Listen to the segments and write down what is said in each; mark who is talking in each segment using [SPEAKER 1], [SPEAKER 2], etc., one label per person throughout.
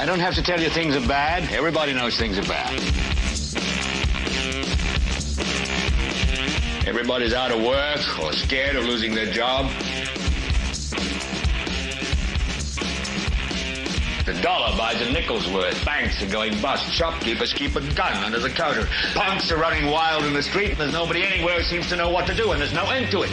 [SPEAKER 1] I don't have to tell you things are bad. Everybody knows things are bad. Everybody's out of work or scared of losing their job. The dollar buys a nickel's worth. Banks are going bust. Shopkeepers keep a gun under the counter. Punks are running wild in the street. There's nobody anywhere who seems to know what to do, and there's no end to it.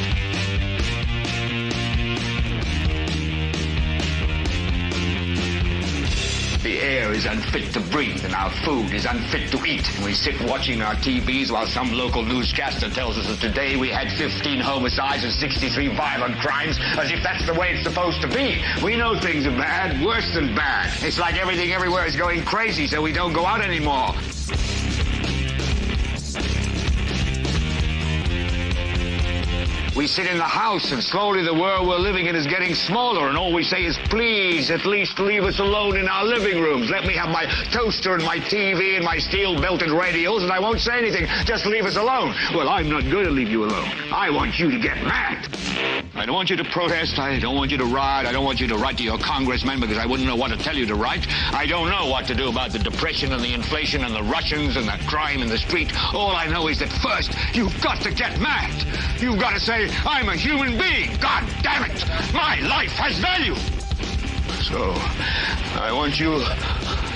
[SPEAKER 1] The air is unfit to breathe, and our food is unfit to eat. And we sit watching our TVs while some local newscaster tells us that today we had 15 homicides and 63 violent crimes, as if that's the way it's supposed to be. We know things are bad, worse than bad. It's like everything everywhere is going crazy, so we don't go out anymore. We sit in the house, and slowly the world we're living in is getting smaller, and all we say is, please, at least leave us alone in our living rooms. Let me have my toaster and my TV and my steel-belted radios, and I won't say anything. Just leave us alone. Well, I'm not going to leave you alone. I want you to get mad. I don't want you to protest. I don't want you to riot. I don't want you to write to your congressman because I wouldn't know what to tell you to write. I don't know what to do about the depression and the inflation and the Russians and the crime in the street. All I know is that first, you've got to get mad. You've got to say, I'm a human being. God damn it. My life has value. So, I want you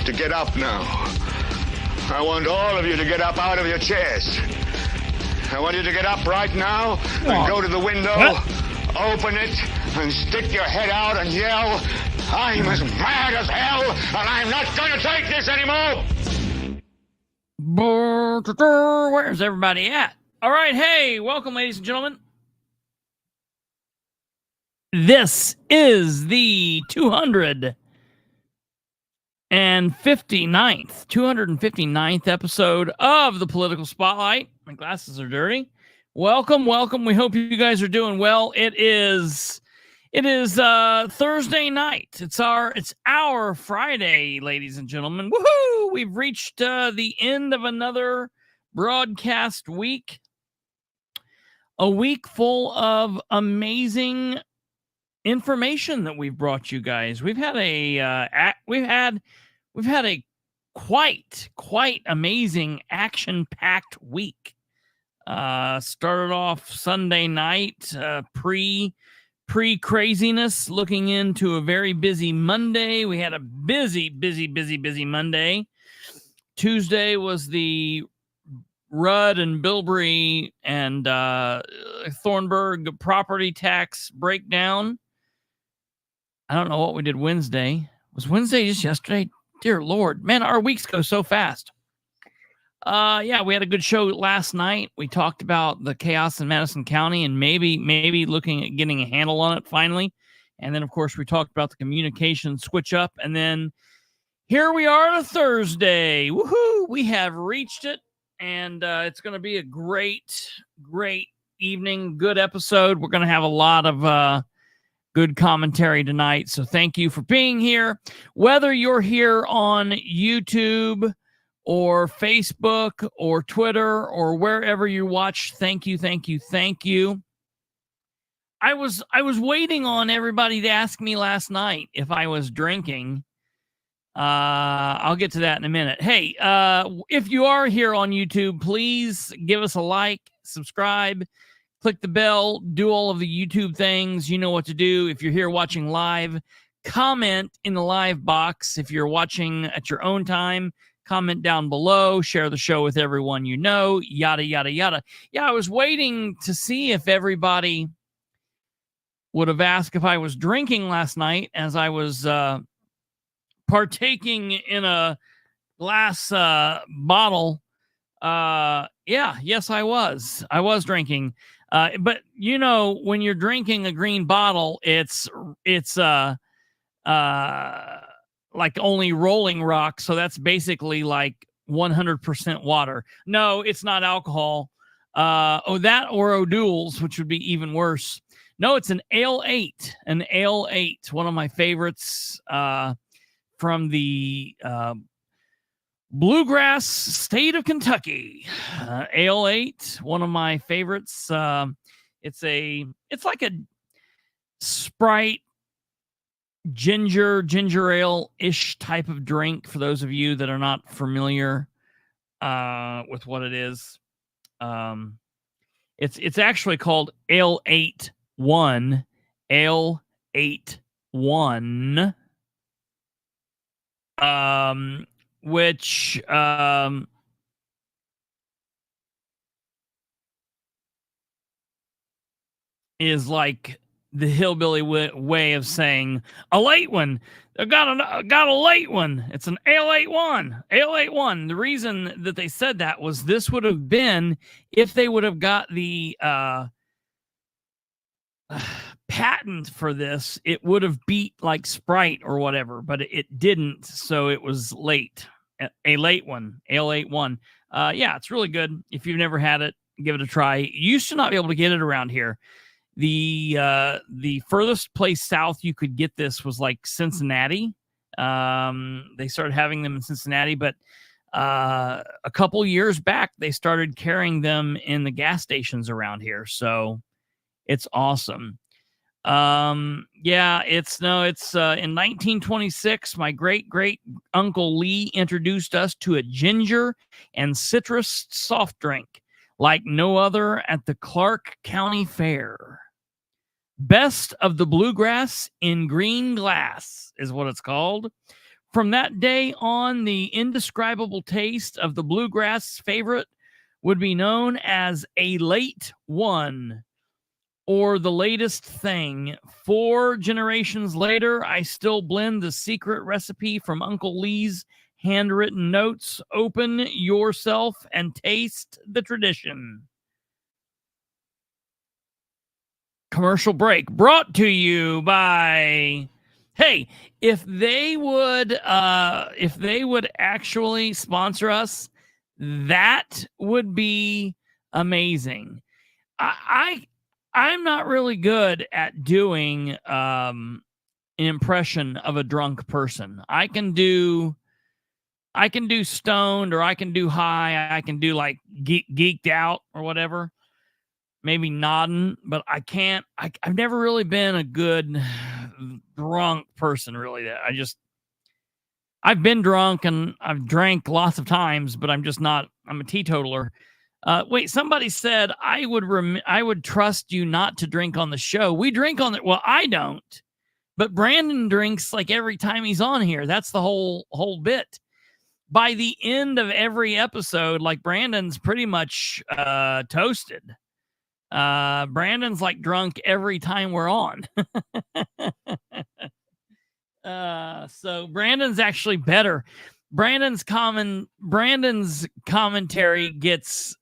[SPEAKER 1] to get up now. I want all of you to get up out of your chairs. I want you to get up right now and go to the window, open it, and stick your head out and yell, I'm as mad as hell, and I'm not going to take this anymore.
[SPEAKER 2] Where's everybody at? All right, hey, welcome, ladies and gentlemen. This is the 259th episode of the Political Spotlight. My glasses are dirty. Welcome. We hope you guys are doing well. It is Thursday night. It's our Friday, ladies and gentlemen. Woohoo! We've reached the end of another broadcast week. A week full of amazing information that we've brought you guys. We've had a quite amazing action-packed week. Started off Sunday night, pre-craziness, looking into a very busy Monday. We had a busy Monday. Tuesday was the Rudd and Bilbrey and Thornburg property tax breakdown. I don't know what we did Wednesday. Was Wednesday just yesterday? Dear Lord, man, our weeks go so fast. Yeah, we had a good show last night. We talked about the chaos in Madison County and maybe looking at getting a handle on it finally. And then, of course, we talked about the communication switch up. And then here we are on a Thursday. Woohoo! We have reached it. And it's going to be a great evening, good episode. We're going to have a lot of good commentary tonight. So thank you for being here. Whether you're here on YouTube or Facebook or Twitter or wherever you watch, thank you. I was waiting on everybody to ask me last night if I was drinking. I'll get to that in a minute. Hey, if you are here on YouTube, please give us a like, subscribe, click the bell, do all of the YouTube things. You know what to do. If you're here watching live, comment in the live box. If you're watching at your own time, comment down below, share the show with everyone you know, yada, yada, yada. Yeah, I was waiting to see if everybody would have asked if I was drinking last night as I was partaking in a glass bottle. Yes, I was drinking. But you know, when you're drinking a green bottle, it's like only Rolling Rock. So that's basically like 100% water. No, it's not alcohol. That or O'Doul's, which would be even worse. No, it's an Ale 8, one of my favorites, from the bluegrass state of Kentucky. Ale 8, one of my favorites. It's like a Sprite ginger ale-ish type of drink for those of you that are not familiar with what it is. It's actually called Ale 8-1. Ale 8-1. Which is like the hillbilly way of saying a late one. I got a late one. It's an Ale 8-1. Ale 8-1. The reason that they said that was this would have been if they would have got the patent for this, it would have beat like Sprite or whatever, but it didn't, so it was late. A late one. Ale 8-1. Yeah, it's really good. If you've never had it, give it a try. You used to not be able to get it around here. The furthest place south you could get this was like Cincinnati. They started having them in Cincinnati, but a couple years back they started carrying them in the gas stations around here. So it's awesome. Yeah, it's in 1926 my great uncle Lee introduced us to a ginger and citrus soft drink like no other at the Clark County Fair. Best of the Bluegrass in Green Glass is what it's called. From that day on, the indescribable taste of the Bluegrass favorite would be known as a late one, or the latest thing. 4 generations later, I still blend the secret recipe from Uncle Lee's handwritten notes. Open yourself and taste the tradition. Commercial break brought to you by, hey, if they would actually sponsor us, that would be amazing. I'm not really good at doing an impression of a drunk person. I can do stoned, or I can do high. I can do like geeked out or whatever. Maybe nodding, but I can't. I've never really been a good drunk person, really. I've been drunk and I've drank lots of times, but I'm just not. I'm a teetotaler. Wait, somebody said I would trust you not to drink on the show. We drink on it. Well, I don't, but Brandon drinks like every time he's on here. That's the whole bit. By the end of every episode, like Brandon's pretty much toasted. Brandon's like drunk every time we're on. So Brandon's actually better. Brandon's commentary gets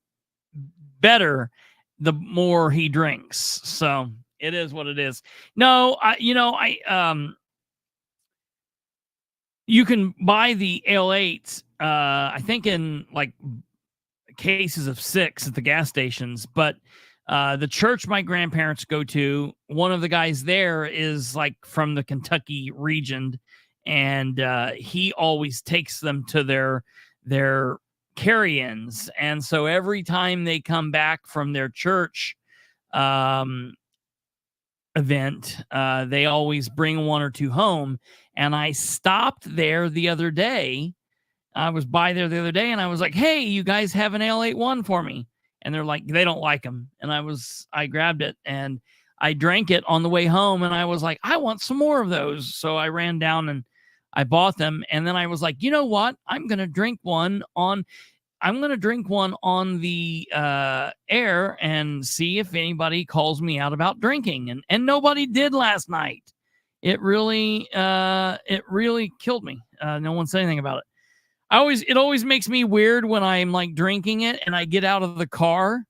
[SPEAKER 2] better the more he drinks. So it is what it is. No, you can buy the Ale 8s, I think in like cases of 6 at the gas stations, but the church my grandparents go to, one of the guys there is like from the Kentucky region, and he always takes them to their carry-ins. And so every time they come back from their church event, they always bring 1 or 2 home. And I stopped there the other day. I was by there the other day, and I was like, hey, you guys have an Ale 8-1 for me? And they're like, they don't like them. And I grabbed it and I drank it on the way home. And I was like, I want some more of those. So I ran down and I bought them. And then I was like, you know what? I'm going to drink one on the air and see if anybody calls me out about drinking. And nobody did last night. It really killed me. No one said anything about it. It always makes me weird when I'm like drinking it and I get out of the car.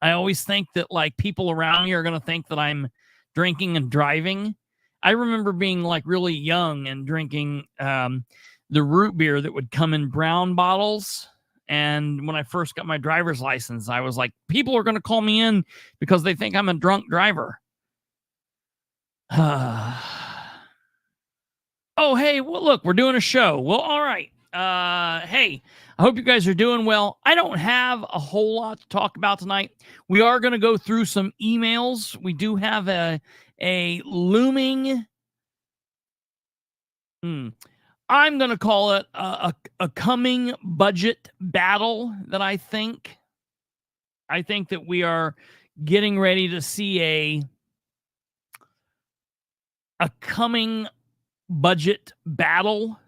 [SPEAKER 2] I always think that like people around me are going to think that I'm drinking and driving. I remember being like really young and drinking the root beer that would come in brown bottles. And when I first got my driver's license, I was like, people are going to call me in because they think I'm a drunk driver. Oh, hey, well, look, we're doing a show. Well, all right. Hey, I hope you guys are doing well. I don't have a whole lot to talk about tonight. We are going to go through some emails. We do have a looming I'm going to call it a coming budget battle that I think that we are getting ready to see a coming budget battle.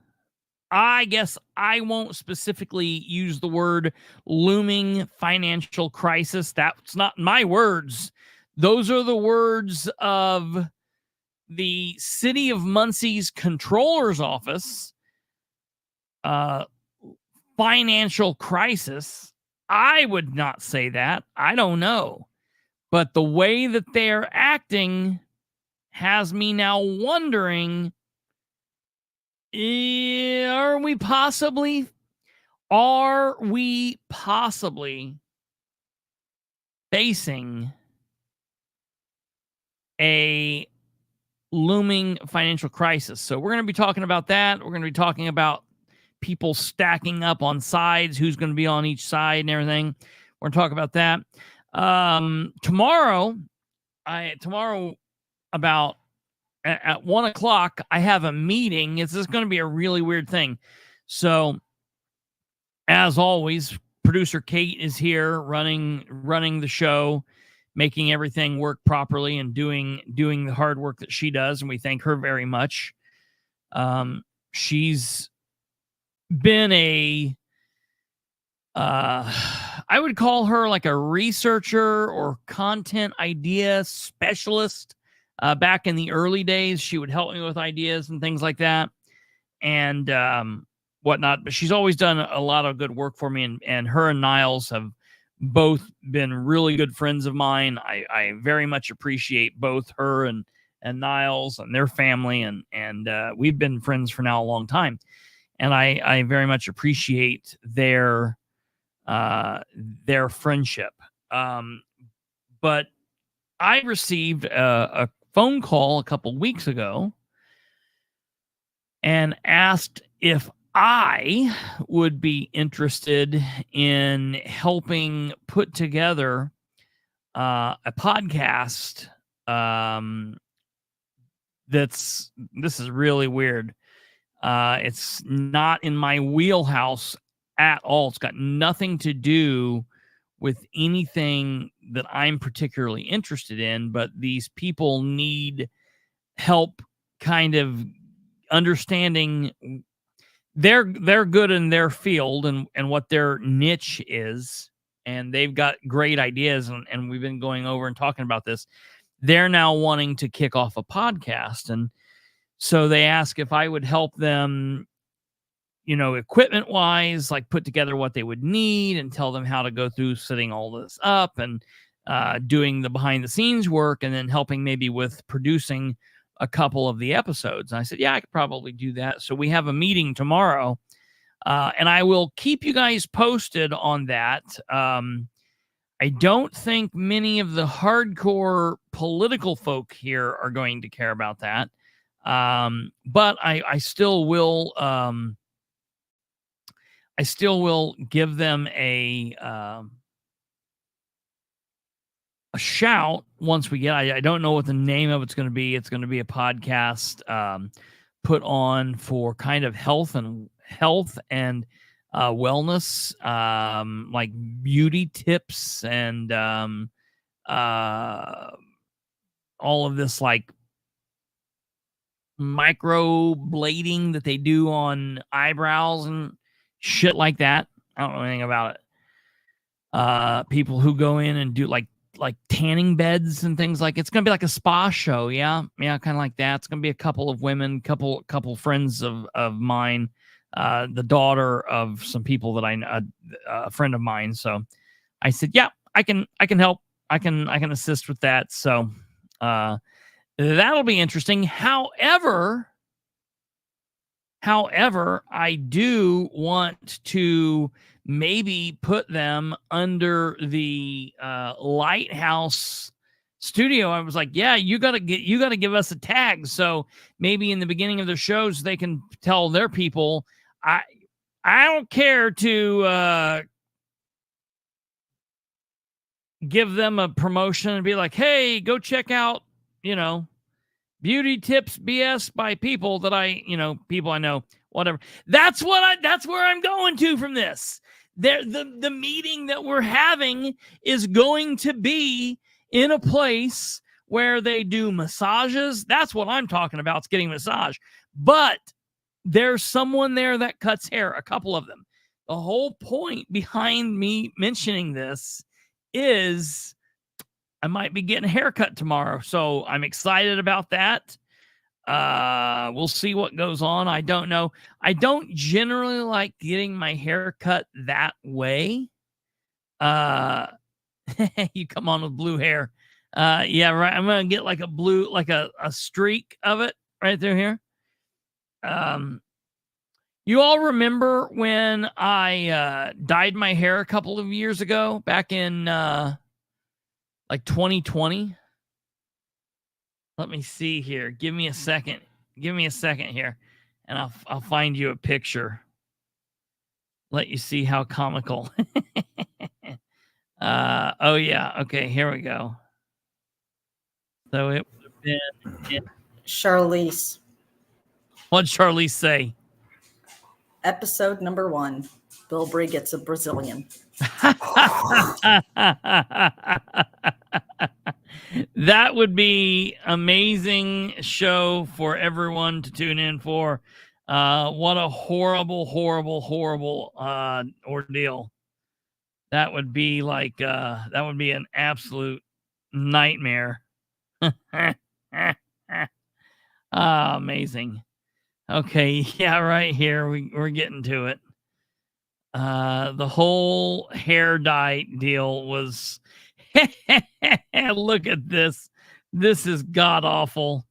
[SPEAKER 2] I guess I won't specifically use the word looming financial crisis. That's not my words. Those are the words of the City of Muncie's Controller's Office. Financial crisis. I would not say that. I don't know. But the way that they're acting has me now wondering, are we possibly facing a looming financial crisis? So we're going to be talking about that. We're going to be talking about people stacking up on sides, who's going to be on each side and everything. We're going to talk about that. Tomorrow about at 1:00, I have a meeting. It's just going to be a really weird thing. So as always, producer Kate is here running the show, making everything work properly and doing the hard work that she does. And we thank her very much. She's been I would call her like a researcher or content idea specialist. Back in the early days, she would help me with ideas and things like that and whatnot. But she's always done a lot of good work for me. And her and Niles have both been really good friends of mine. I very much appreciate both her and Niles and their family. And we've been friends for now a long time. And I very much appreciate their friendship. But I received a phone call a couple weeks ago and asked if I would be interested in helping put together a podcast. This is really weird. It's not in my wheelhouse at all. It's got nothing to do with anything that I'm particularly interested in, but these people need help kind of understanding they're good in their field and what their niche is. And they've got great ideas. And we've been going over and talking about this. They're now wanting to kick off a podcast. And so they ask if I would help them, equipment wise, like put together what they would need and tell them how to go through setting all this up and doing the behind the scenes work and then helping maybe with producing a couple of the episodes. And I said, yeah, I could probably do that. So we have a meeting tomorrow and I will keep you guys posted on that. I don't think many of the hardcore political folk here are going to care about that. But I still will, give them a shout once we get. I don't know what the name of it's going to be. It's going to be a podcast put on for kind of health and wellness, like beauty tips and all of this like micro blading that they do on eyebrows and shit like that. I don't know anything about it. People who go in and do like tanning beds and things like it's gonna be like a spa show. Yeah, kind of like that. It's gonna be a couple of women, couple friends of mine, the daughter of some people that I know, a friend of mine. So I said, yeah, I can help. I can assist with that. So that'll be interesting. However, I do want to maybe put them under the Lighthouse studio. I was like, yeah, you gotta give us a tag. So maybe in the beginning of the shows, they can tell their people, I don't care to give them a promotion and be like, hey, go check out, Beauty tips BS by people that people I know, whatever. That's where I'm going to from this. The meeting that we're having is going to be in a place where they do massages. That's what I'm talking about. It's getting a massage. But there's someone there that cuts hair, a couple of them. The whole point behind me mentioning this is I might be getting a haircut tomorrow. So I'm excited about that. We'll see what goes on. I don't know. I don't generally like getting my hair cut that way. You come on with blue hair. Yeah, right. I'm going to get like a blue, like a streak of it right through here. You all remember when I dyed my hair a couple of years ago, back in like 2020? Let me see here. Give me a second. Give me a second here, and I'll find you a picture. Let you see how comical. Oh yeah. Okay, here we go. So it would have been
[SPEAKER 3] Charlize.
[SPEAKER 2] What'd Charlize say?
[SPEAKER 3] Episode number 1. Bilbrey gets a Brazilian.
[SPEAKER 2] That would be amazing show for everyone to tune in for. What a horrible ordeal. That would be like that would be an absolute nightmare. Amazing. Okay, yeah, right here we're getting to it. The whole hair dye deal was look at this. This is god awful.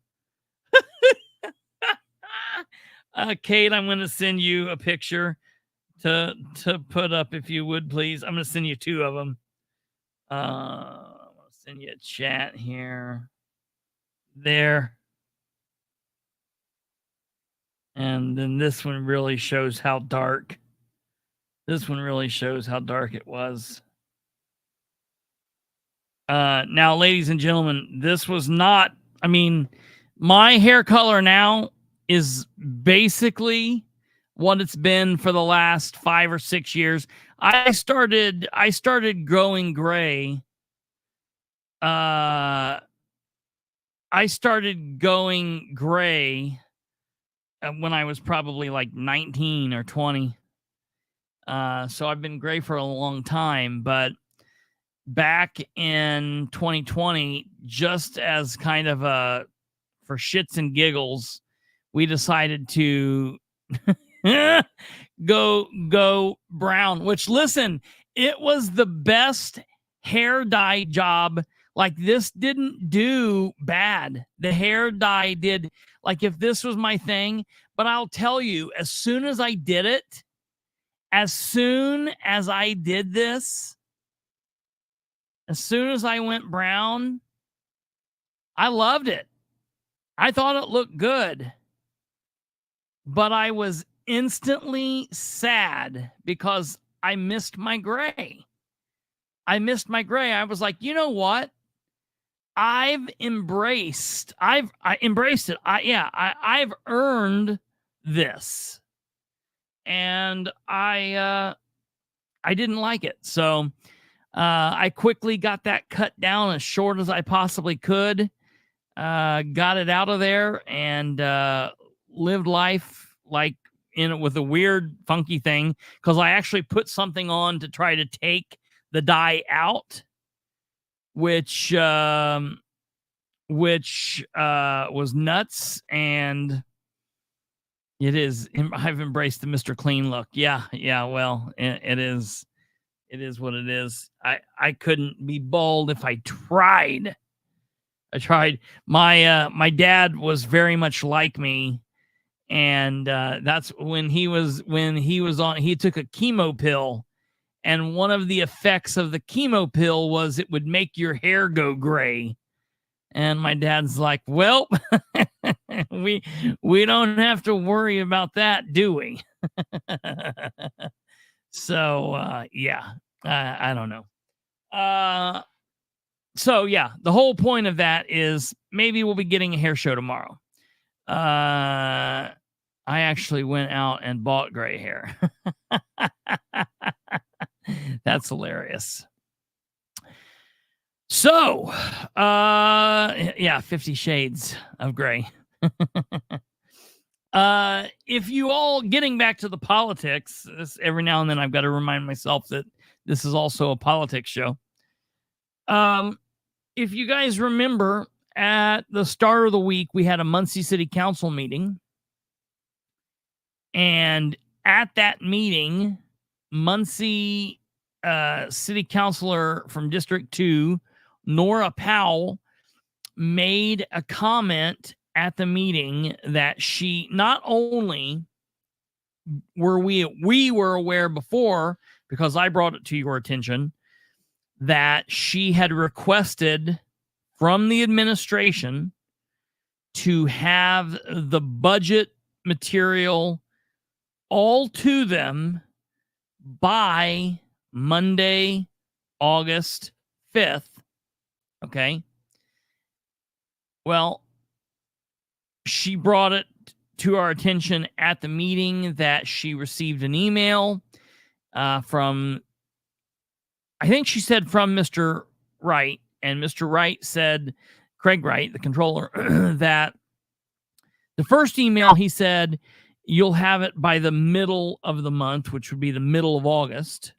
[SPEAKER 2] Kate, I'm going to send you a picture to put up if you would, please. I'm going to send you 2 of them. I'll send you a chat here. There. And then this one really shows how dark. This one really shows how dark it was. Now, ladies and gentlemen, this was not, I mean, my hair color now is basically what it's been for the last 5 or 6 years. I started growing gray. I started going gray when I was probably like 19 or 20. So I've been gray for a long time, but back in 2020, just as kind of for shits and giggles, we decided to go brown, which, listen, it was the best hair dye job. Like, this didn't do bad. The hair dye did, like, if this was my thing, but I'll tell you, as soon as I did it, as soon as I did this, as soon as I went brown, I loved it. I thought it looked good. But I was instantly sad because I missed my gray. I missed my gray. I was like, you know what? I've embraced it. I've earned this. And I didn't like it. So I quickly got that cut down as short as I possibly could. Got it out of there and lived life like with a weird, funky thing, because I actually put something on to try to take the dye out, which was nuts. And it is. I've embraced the Mr. Clean look. Yeah. Well, it is what it is. I couldn't be bald if I tried. My dad was very much like me, and that's when he was on. He took a chemo pill, and one of the effects of the chemo pill was it would make your hair go gray. And my dad's like, well, we don't have to worry about that, do we? So, yeah, I don't know. So yeah, the whole point of that is maybe we'll be getting a hair show tomorrow. I actually went out and bought gray hair. That's hilarious. So, yeah, 50 Shades of Gray. If you all, getting back to the politics, every now and then I've got to remind myself that this is also a politics show. If you guys remember, at the start of the week, we had a Muncie City Council meeting. And at that meeting, Muncie City Councilor from District 2, Nora Powell, made a comment at the meeting that she not only were we were aware before, because I brought it to your attention, that she had requested from the administration to have the budget material all to them by Monday, August 5th. Okay. Well, she brought it to our attention at the meeting that she received an email from, I think she said from Mr. Wright, and Mr. Wright said, Craig Wright, the controller, that the first email, he said, you'll have it by the middle of the month, which would be the middle of August.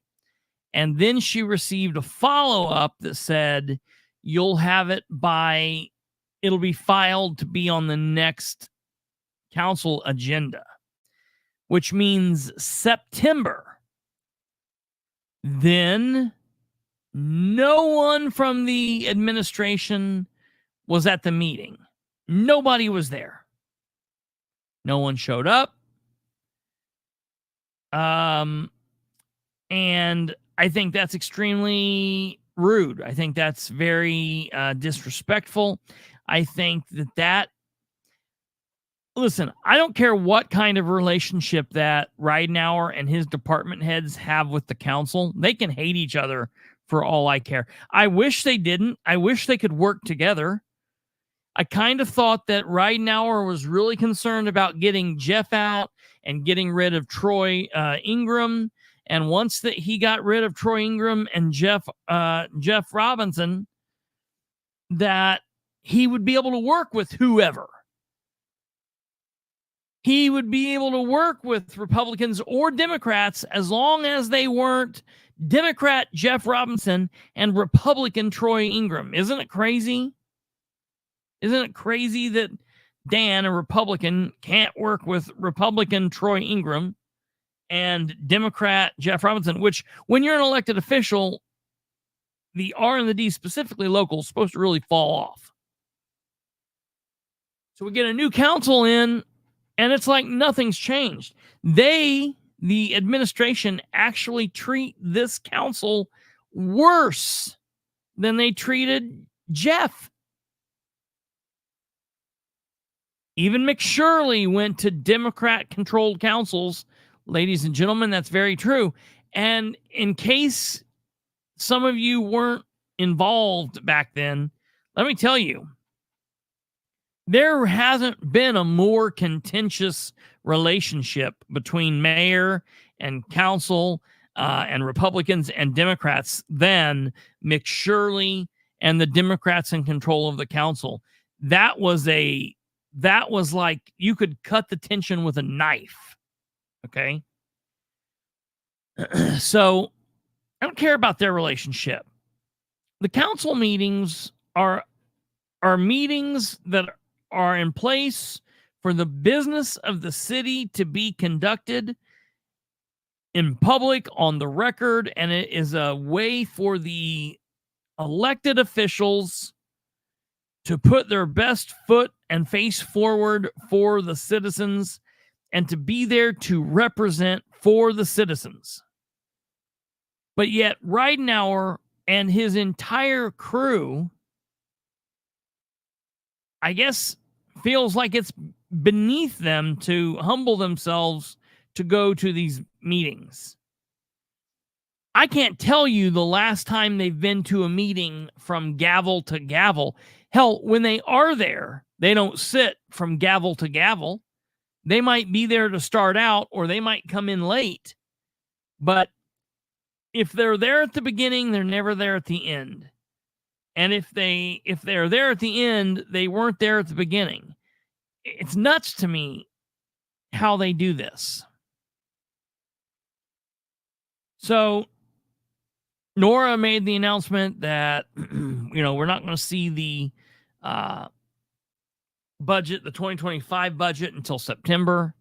[SPEAKER 2] And then she received a follow-up that said, you'll have it by, it'll be filed to be on the next council agenda, which means September. Then no one from the administration was at the meeting. Nobody was there. No one showed up. And I think that's extremely rude. I think that's very disrespectful. I think that listen, I don't care what kind of relationship that Ridenour and his department heads have with the council. They can hate each other for all I care. I wish they didn't. I wish they could work together. I kind of thought that Ridenour was really concerned about getting Jeff out and getting rid of Troy Ingram. And once that he got rid of Troy Ingram and Jeff Robinson, that he would be able to work with whoever. He would be able to work with Republicans or Democrats as long as they weren't Democrat Jeff Robinson and Republican Troy Ingram. Isn't it crazy? Isn't it crazy that Dan, a Republican, can't work with Republican Troy Ingram and Democrat Jeff Robinson, which when you're an elected official, the R and the D, specifically local, is supposed to really fall off. So we get a new council in, and it's like nothing's changed. The administration, actually treat this council worse than they treated Jeff. Even McShirley went to Democrat-controlled councils. Ladies and gentlemen, that's very true. And in case some of you weren't involved back then, let me tell you, there hasn't been a more contentious relationship between mayor and council and Republicans and Democrats than McShirley and the Democrats in control of the council. That was like you could cut the tension with a knife. Okay. So I don't care about their relationship. The council meetings are meetings that are in place for the business of the city to be conducted in public on the record. And it is a way for the elected officials to put their best foot and face forward for the citizens and to be there to represent for the citizens. But yet Ridenour and his entire crew, I guess, feels like it's beneath them to humble themselves to go to these meetings. I can't tell you the last time they've been to a meeting from gavel to gavel. Hell, when they are there, they don't sit from gavel to gavel. They might be there to start out, or they might come in late. But if they're there at the beginning, they're never there at the end. And if they're there at the end, they weren't there at the beginning. It's nuts to me how they do this. So Nora made the announcement that, we're not going to see the budget, the 2025 budget, until September.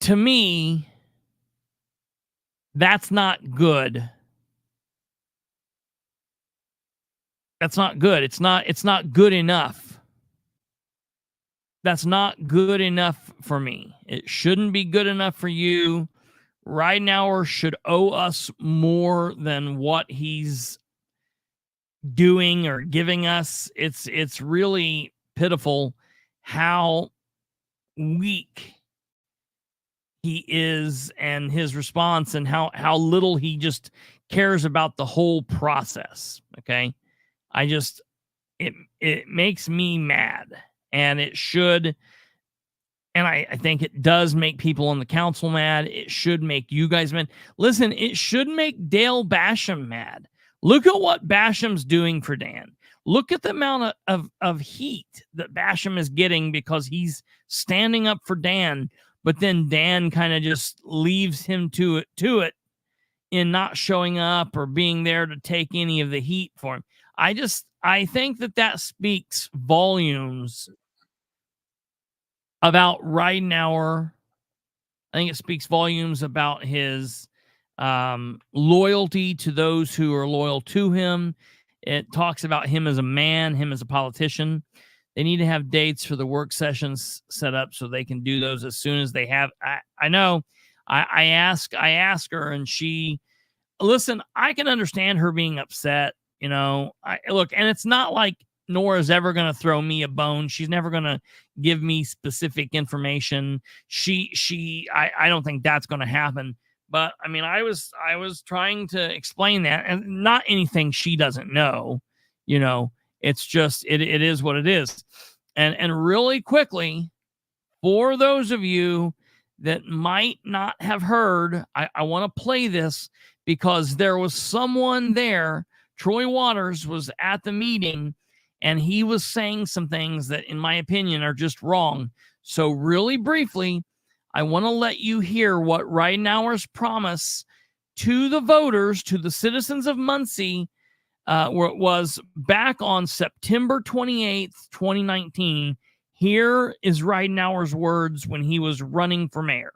[SPEAKER 2] To me, that's not good. That's not good. It's not good enough. That's not good enough for me. It shouldn't be good enough for you. Ridenour should owe us more than what he's doing or giving us. It's really pitiful how weak he is and his response, and how little he just cares about the whole process. Okay. It makes me mad, and it should. And I think it does make people on the council mad. It should make you guys mad. Listen, it should make Dale Basham mad. Look at what Basham's doing for Dan. Look at the amount of heat that Basham is getting because he's standing up for Dan, but then Dan kind of just leaves him to it in not showing up or being there to take any of the heat for him. I think that speaks volumes about Ridenour. I think it speaks volumes about his loyalty to those who are loyal to him. It talks about him as a man, him as a politician. They need to have dates for the work sessions set up so they can do those as soon as they have. I know. I ask her, and she, listen, I can understand her being upset. Look, and it's not like Nora's ever going to throw me a bone. She's never going to give me specific information. I don't think that's going to happen. But I mean, I was trying to explain that, and not anything she doesn't know. It's just it is what it is. And really quickly, for those of you that might not have heard, I want to play this because there was someone there. Troy Waters was at the meeting, and he was saying some things that, in my opinion, are just wrong. So really briefly, I want to let you hear what Ridenour's promise to the voters, to the citizens of Muncie, where it was back on September 28th, 2019. Here is Ridenour's words when he was running for mayor.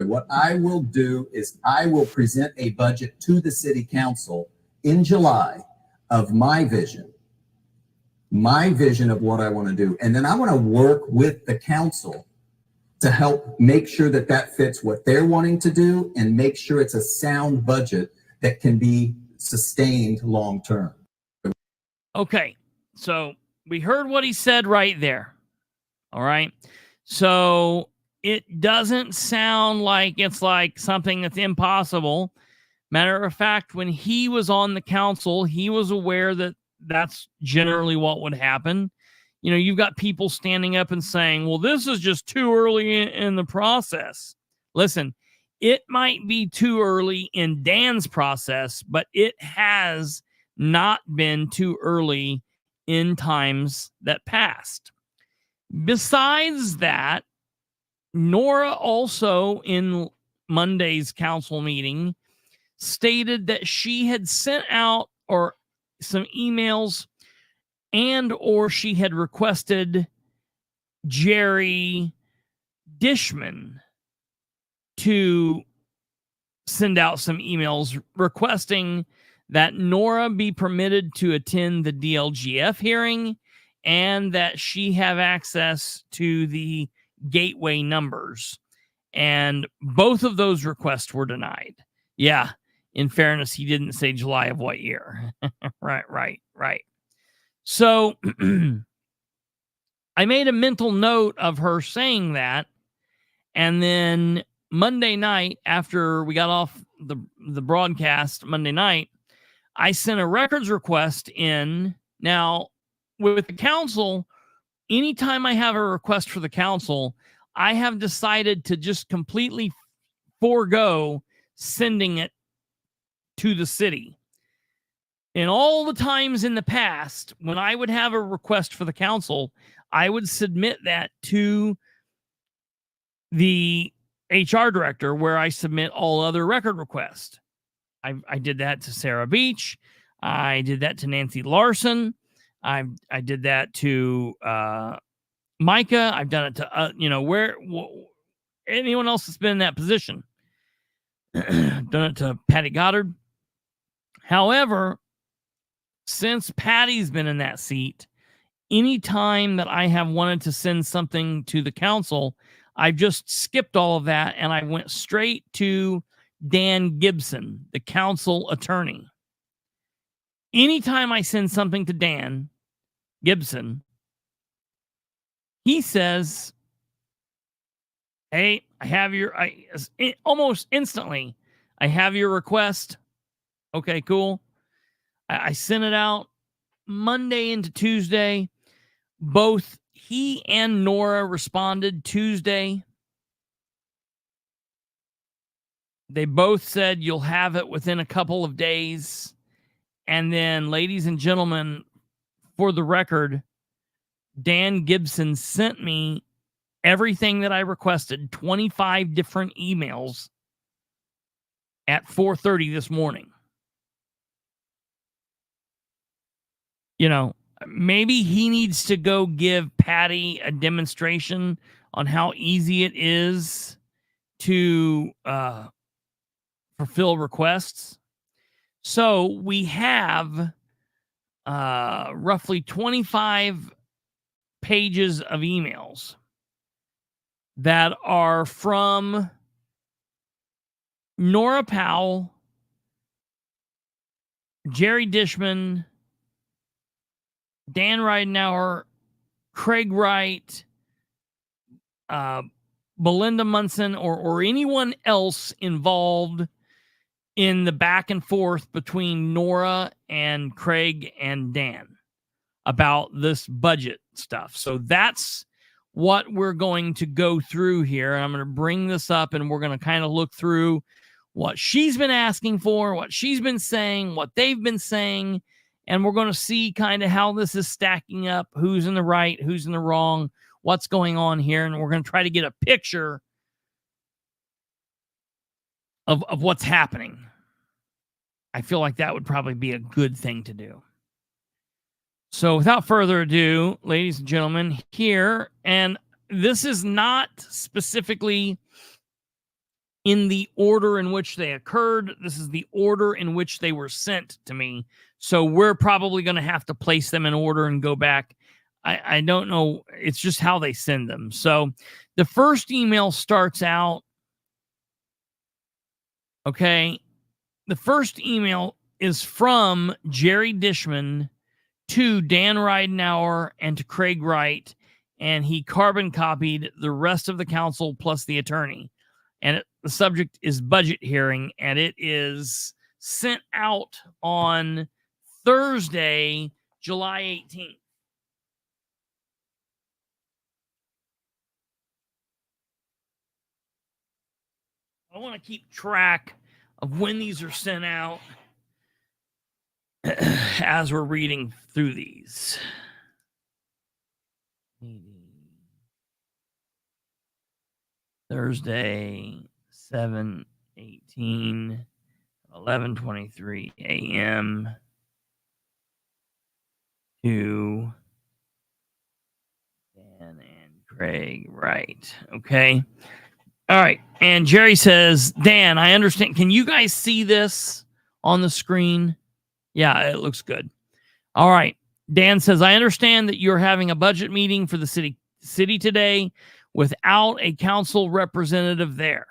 [SPEAKER 4] What I will do is I will present a budget to the city council in July of my vision of what I want to do. And then I want to work with the council to help make sure that fits what they're wanting to do and make sure it's a sound budget that can be sustained long term.
[SPEAKER 2] Okay, so we heard what he said right there. All right. So it doesn't sound like it's like something that's impossible. Matter of fact, when he was on the council, he was aware that that's generally what would happen. You've got people standing up and saying, well, this is just too early in the process. Listen, it might be too early in Dan's process, but it has not been too early in times that passed. Besides that, Nora also in Monday's council meeting stated that she had sent out some emails or she had requested Jerry Dishman to send out some emails requesting that Nora be permitted to attend the DLGF hearing and that she have access to the gateway numbers. And both of those requests were denied. Yeah. In fairness, he didn't say July of what year. Right. So I made a mental note of her saying that. And then Monday night, after we got off the broadcast Monday night, I sent a records request in. Now, with the council, anytime I have a request for the council, I have decided to just completely forego sending it to the city. And all the times in the past, when I would have a request for the council, I would submit that to the HR director, where I submit all other record requests. I did that to Sarah Beach. I did that to Nancy Larson. I did that to Micah. I've done it to anyone else that's been in that position. Done it to Patty Goddard. However, since Patty's been in that seat, anytime that I have wanted to send something to the council, I've just skipped all of that and I went straight to Dan Gibson, the council attorney. Anytime I send something to Dan Gibson, he says, hey, almost instantly, I have your request. Okay, cool. I sent it out Monday into Tuesday. Both he and Nora responded Tuesday. They both said you'll have it within a couple of days. And then, ladies and gentlemen, for the record, Dan Gibson sent me everything that I requested, 25 different emails at 4:30 this morning. You know, maybe he needs to go give Patty a demonstration on how easy it is to fulfill requests. So we have roughly 25 pages of emails that are from Nora Powell, Jerry Dishman, Dan Ridenour, Craig Wright, Belinda Munson, or anyone else involved in the back and forth between Nora and Craig and Dan about this budget stuff. So that's what we're going to go through here. And I'm going to bring this up and we're going to kind of look through what she's been asking for, what she's been saying, what they've been saying. And we're going to see kind of how this is stacking up, who's in the right, who's in the wrong, what's going on here. And we're going to try to get a picture of what's happening. I feel like that would probably be a good thing to do. So without further ado, ladies and gentlemen, here, and this is not specifically in the order in which they occurred. This is the order in which they were sent to me. So we're probably going to have to place them in order and go back. I don't know. It's just how they send them. So the first email starts out, okay, the first email is from Jerry Dishman to Dan Ridenour and to Craig Wright, and he carbon copied the rest of the council plus the attorney. And the subject is budget hearing, and it is sent out on Thursday, July 18th. I want to keep track of when these are sent out as we're reading through these. Thursday, 7/18, 11:23 a.m. to Dan and Craig Wright. Okay. All right. And Jerry says, Dan, I understand. Can you guys see this on the screen? Yeah, it looks good. All right. Dan says, I understand that you're having a budget meeting for the city today without a council representative there.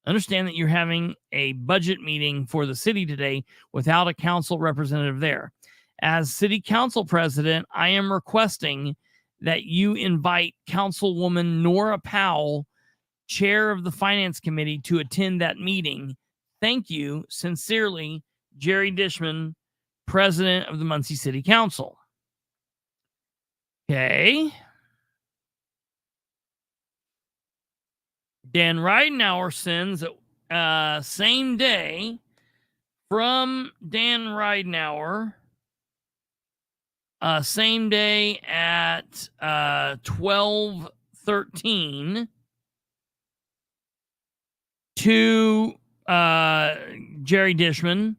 [SPEAKER 2] Understand that you're having a budget meeting for the city today without a council representative there. As city council president, I am requesting that you invite Councilwoman Nora Powell chair of the finance committee to attend that meeting. Thank you. Sincerely, Jerry Dishman, president of the Muncie City Council. Okay. Dan Ridenour sends same day from Dan Ridenour, same day at 12:13 to Jerry Dishman.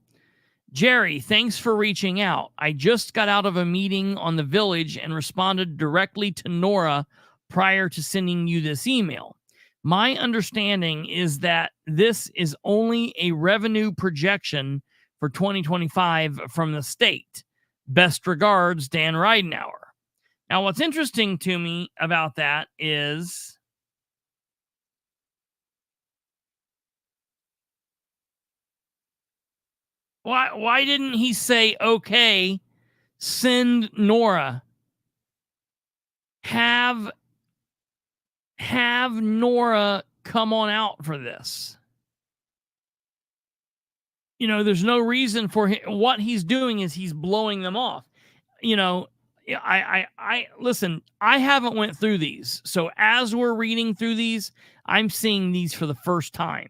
[SPEAKER 2] Jerry, thanks for reaching out. I just got out of a meeting on the village and responded directly to Nora prior to sending you this email. My understanding is that this is only a revenue projection for 2025 from the state. Best regards, Dan Ridenour. Now, what's interesting to me about that is why didn't he say, okay, send Nora, have Nora come on out for this? You know, there's no reason for him. What he's doing is he's blowing them off. You know, I listen, I haven't went through these. So as we're reading through these, I'm seeing these for the first time.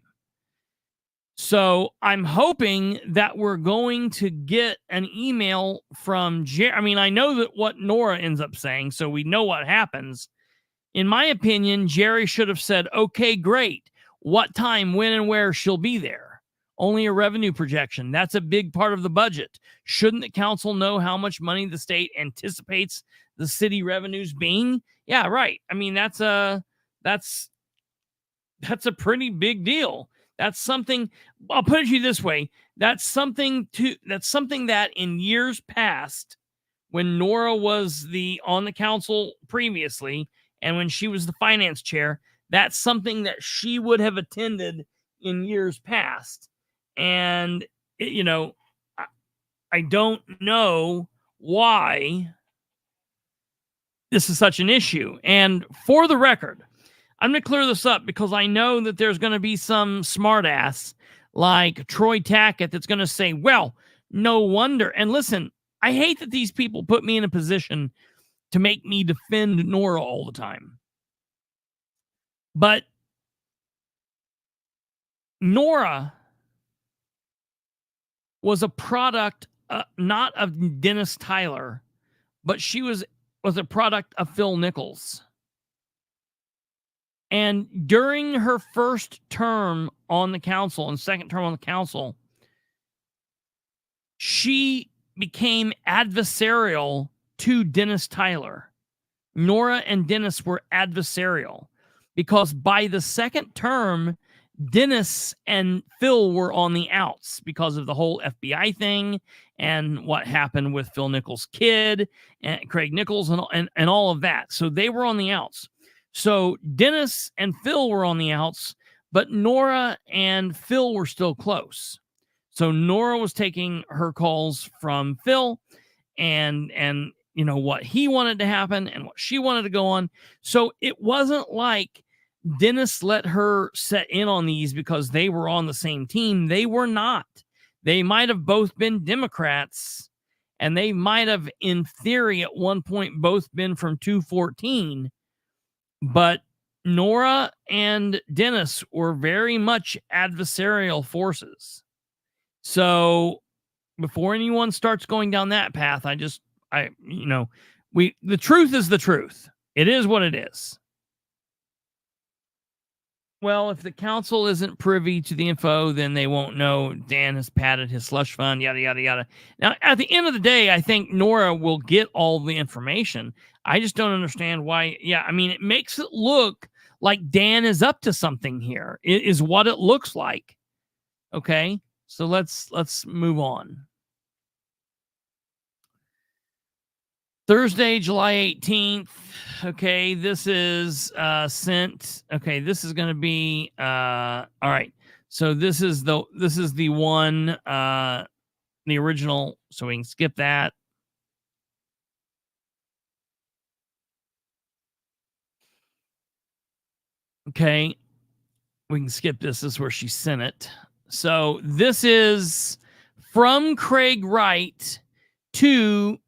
[SPEAKER 2] So I'm hoping that we're going to get an email from Jerry. I mean, I know that what Nora ends up saying, so we know what happens. In my opinion, Jerry should have said, okay, great. What time, when, and where she'll be there? Only a revenue projection. That's a big part of the budget. Shouldn't the council know how much money the state anticipates the city revenues being? Yeah, right. I mean, that's a pretty big deal. That's something, I'll put it to you this way. That's something that in years past, when Nora was on the council previously, and when she was the finance chair, that's something that she would have attended in years past. And, you know, I don't know why this is such an issue. And for the record, I'm going to clear this up because I know that there's going to be some smartass like Troy Tackett that's going to say, well, no wonder. And listen, I hate that these people put me in a position to make me defend Nora all the time. But Nora was a product not of Dennis Tyler, but she was a product of Phil Nichols. And during her first term on the council and second term on the council, she became adversarial to Dennis Tyler. Nora and Dennis were adversarial because by the second term, Dennis and Phil were on the outs because of the whole FBI thing and what happened with Phil Nichols' kid and Craig Nichols and all of that. So they were on the outs. So Dennis and Phil were on the outs, but Nora and Phil were still close. So Nora was taking her calls from Phil and you know what he wanted to happen and what she wanted to go on. So it wasn't like Dennis let her set in on these because they were on the same team. They were not. They might have both been Democrats, and they might have, in theory, at one point both been from 214. But Nora and Dennis were very much adversarial forces. So before anyone starts going down that path, the truth is the truth. It is what it is. Well, if the council isn't privy to the info, then they won't know Dan has padded his slush fund, yada, yada, yada. Now, at the end of the day, I think Nora will get all the information. I just don't understand why. Yeah, I mean, it makes it look like Dan is up to something here. It is what it looks like. Okay, so let's move on. Thursday, July 18th. Okay, this is sent. Okay, this is going to be all right. So this is the one, the original. So we can skip that. Okay, we can skip this. This is where she sent it. So this is from Craig Wright to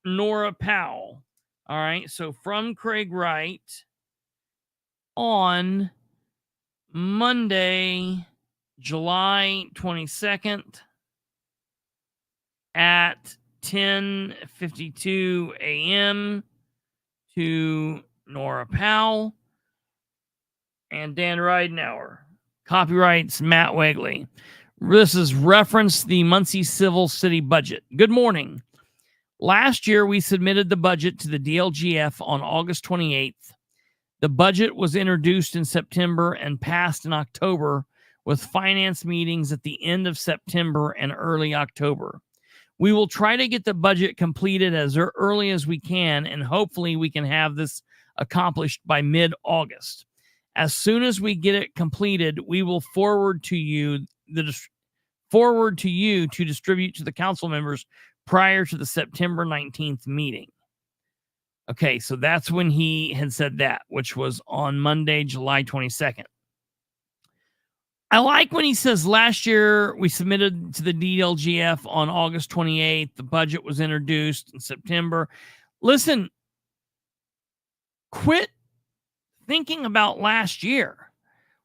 [SPEAKER 2] Nora Powell. All right. So from Craig Wright on Monday, July 22nd at 10:52 a.m. to Nora Powell and Dan Ridenour. Copyrights Matt Wegley. This is reference the Muncie Civil City budget. Good morning. Last year, we submitted the budget to the DLGF on August 28th. The budget was introduced in September and passed in October, with finance meetings at the end of September and early October. We will try to get the budget completed as early as we can, and hopefully we can have this accomplished by mid-August. As soon as we get it completed, we will forward to you to distribute to the council members prior to the September 19th meeting. Okay, so that's when he had said that, which was on Monday, July 22nd. I like when he says last year we submitted to the DLGF on August 28th. The budget was introduced in September. Listen, quit thinking about last year.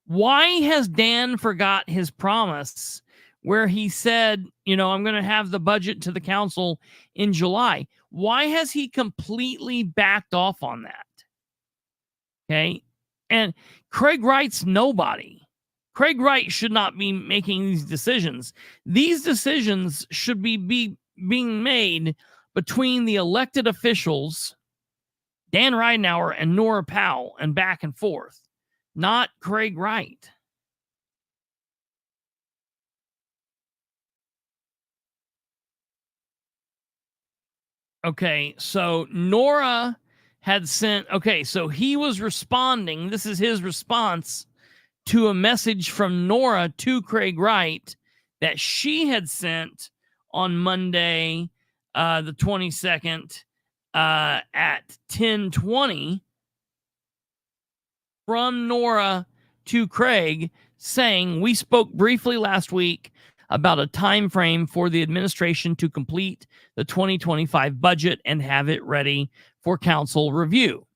[SPEAKER 2] Why has Dan forgot his promise where he said, I'm going to have the budget to the council in July? Why has he completely backed off on that? Okay. And Craig Wright's nobody. Craig Wright should not be making these decisions. These decisions should be being made between the elected officials, Dan Ridenour and Nora Powell, and back and forth, not Craig Wright. Okay, so Nora had sent, so he was responding. This is his response to a message from Nora to Craig Wright that she had sent on Monday, the 22nd, at 10:20 from Nora to Craig, saying, we spoke briefly last week about a time frame for the administration to complete the 2025 budget and have it ready for council review.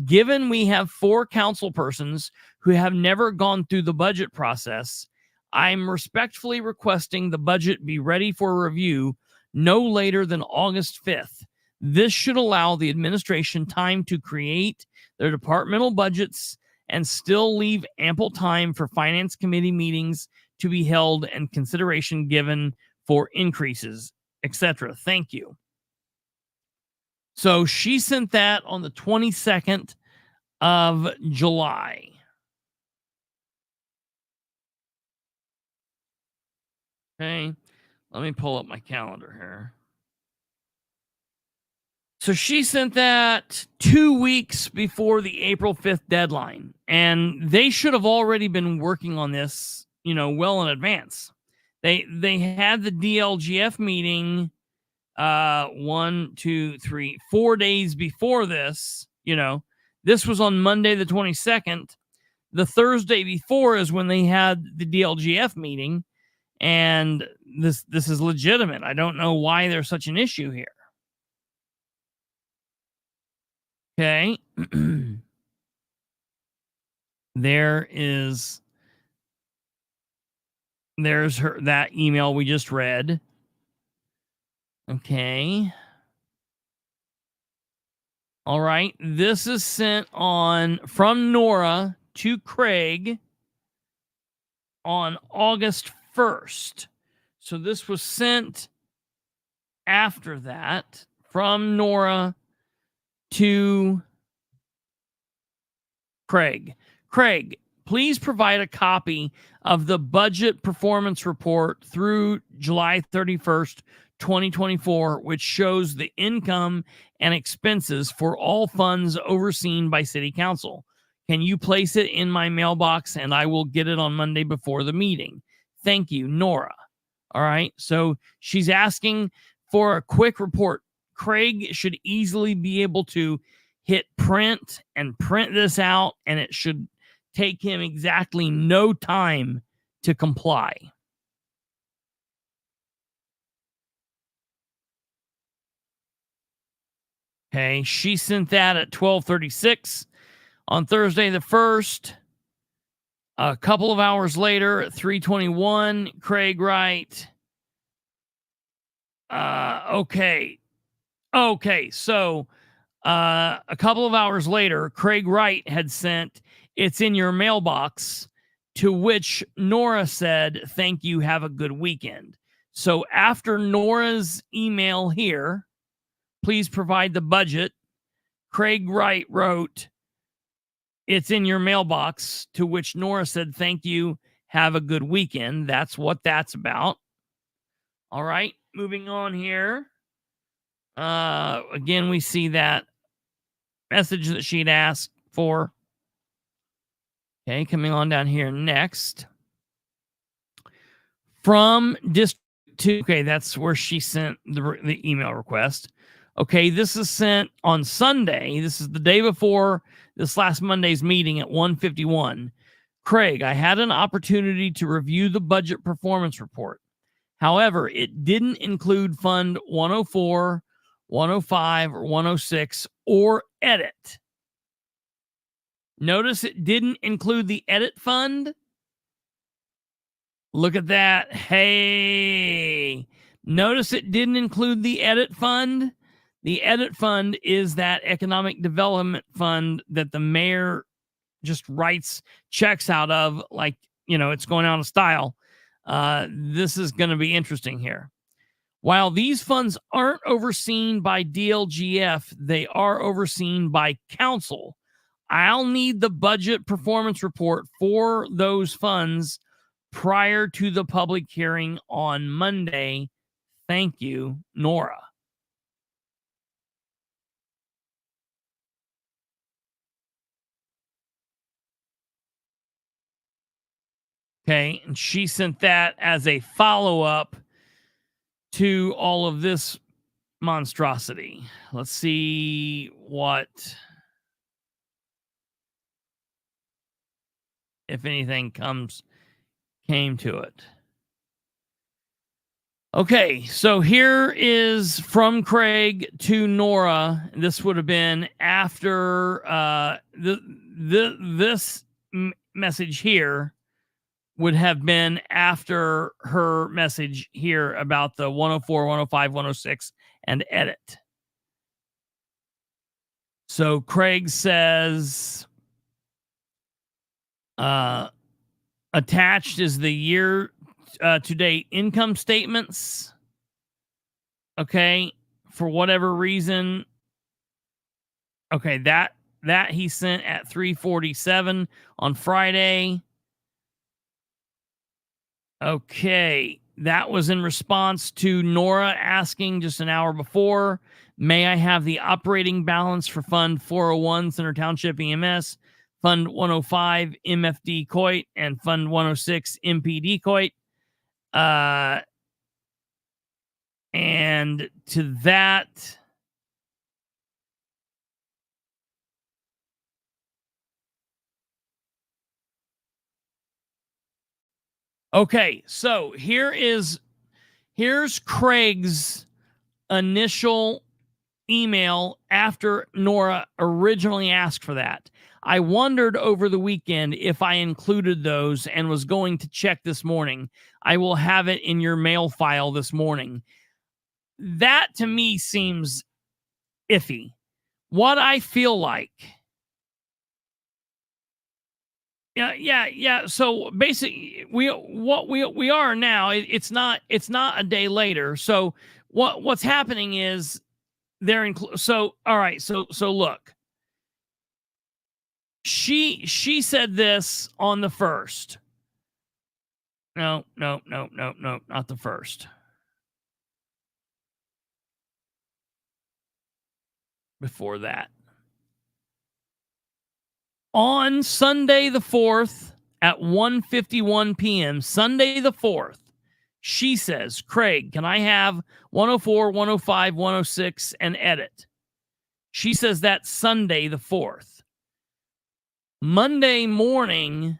[SPEAKER 2] Given we have 4 council persons who have never gone through the budget process, I'm respectfully requesting the budget be ready for review no later than August 5th. This should allow the administration time to create their departmental budgets and still leave ample time for finance committee meetings to be held and consideration given for increases, etc. Thank you. So she sent that on the 22nd of July. Okay, let me pull up my calendar here. So she sent that 2 weeks before the April 5th deadline, and they should have already been working on this, well in advance. They had the DLGF meeting 4 days before this. This was on Monday the 22nd. The Thursday before is when they had the DLGF meeting, and this is legitimate. I don't know why there's such an issue here. Okay. There's that email we just read. Okay. All right. This is sent from Nora to Craig on August 1st. So this was sent after that from Nora to Craig. Craig, please provide a copy of the budget performance report through July 31st, 2024, which shows the income and expenses for all funds overseen by City Council. Can you place it in my mailbox and I will get it on Monday before the meeting? Thank you, Nora. All right. So she's asking for a quick report. Craig should easily be able to hit print and print this out, and it should take him exactly no time to comply. Okay, she sent that at 12:36 on Thursday the 1st. A couple of hours later at 3:21, Craig Wright. Okay, so a couple of hours later, Craig Wright had sent, "It's in your mailbox," to which Nora said, "Thank you, have a good weekend." So after Nora's email here, "Please provide the budget," Craig Wright wrote, "It's in your mailbox," to which Nora said, "Thank you, have a good weekend." That's what that's about. All right, moving on here. Again, we see that message that she'd asked for. Okay, coming on down here next. From District 2. Okay, that's where she sent the email request. Okay, this is sent on Sunday. This is the day before this last Monday's meeting at 1:51. "Craig, I had an opportunity to review the budget performance report. However, it didn't include Fund 104, 105, or 106 or edit." Notice it didn't include the edit fund. Look at that. Hey, notice it didn't include the edit fund. The edit fund is that economic development fund that the mayor just writes checks out of, like, it's going out of style. This is going to be interesting here. While these funds aren't overseen by DLGF, they are overseen by council. I'll need the budget performance report for those funds prior to the public hearing on Monday. Thank you, Nora. Okay, and she sent that as a follow-up to all of this monstrosity. Let's see what, if anything, came to it. Okay, so here is from Craig to Nora. This would have been after this message here would have been after her message here about the 104, 105, 106, and edit. So Craig says, attached is the year to date income statements. Okay, for whatever reason. Okay, that he sent at 3:47 on Friday. Okay, that was in response to Nora asking just an hour before, "May I have the operating balance for Fund 401 Center Township EMS, Fund 105 MFD COIT, and Fund 106 MPD COIT?" And to that, okay, so here's Craig's initial email after Nora originally asked for that. "I wondered over the weekend if I included those and was going to check this morning. I will have it in your mail file this morning." That to me seems iffy. What I feel like, yeah. So basically, we are now. It's not a day later. So what's happening is they're so all right. So look, she said this on the 1st. No, not the 1st. Before that. On Sunday the 4th at 1:51 p.m., Sunday the 4th, she says, "Craig, can I have 104, 105, 106, and edit?" She says that Sunday the 4th. Monday morning,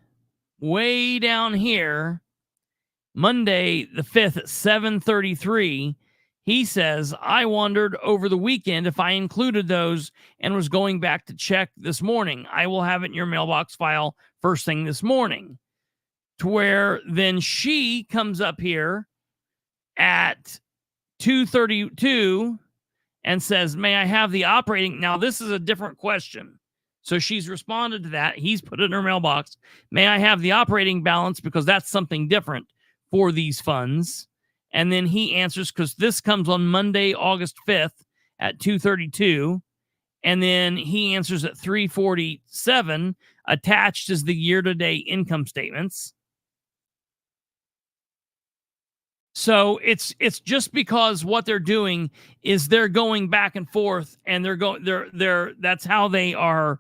[SPEAKER 2] way down here, Monday the 5th at 7:33, he says, I wondered over the weekend if I included those and was going back to check this morning. I will have it in your mailbox file first thing this morning. To where then she comes up here at 2:32 and says, may I have the operating? Now, this is a different question. So she's responded to that. He's put it in her mailbox. May I have the operating balance? Because that's something different for these funds. And then he answers, because this comes on Monday, August 5th at 2:32. And then he answers at 3:47. Attached is the year-to-date income statements. So it's just because what they're doing is they're going back and forth, and they're that's how they are.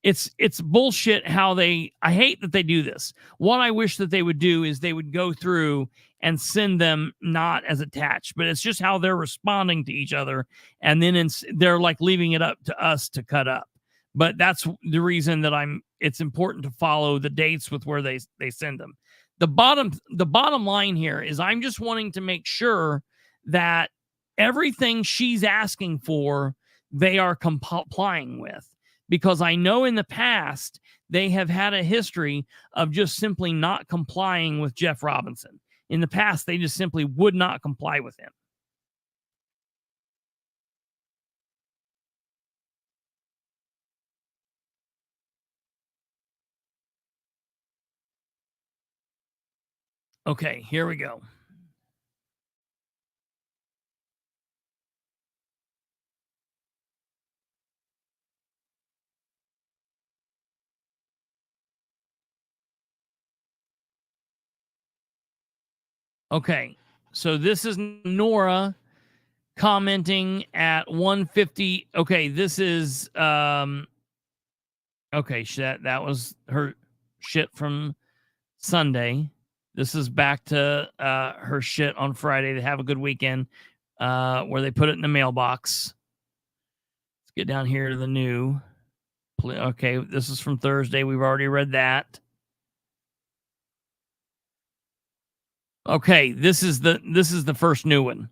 [SPEAKER 2] It's bullshit how I hate that they do this. What I wish that they would do is they would go through and send them not as attached, but it's just how they're responding to each other, and then they're like leaving it up to us to cut up. But that's the reason that it's important to follow the dates with where they send them. The bottom line here is I'm just wanting to make sure that everything she's asking for, they are complying with. Because I know in the past, they have had a history of just simply not complying with Jeff Robinson. In the past, they just simply would not comply with him. Okay, here we go. Okay, so this is Nora commenting at 1:50. Okay, this is okay, that was her shit from Sunday. This is back to her shit on Friday. They have a good weekend where they put it in the mailbox. Let's get down here to the new. Okay, this is from Thursday. We've already read that. Okay, this is the first new one.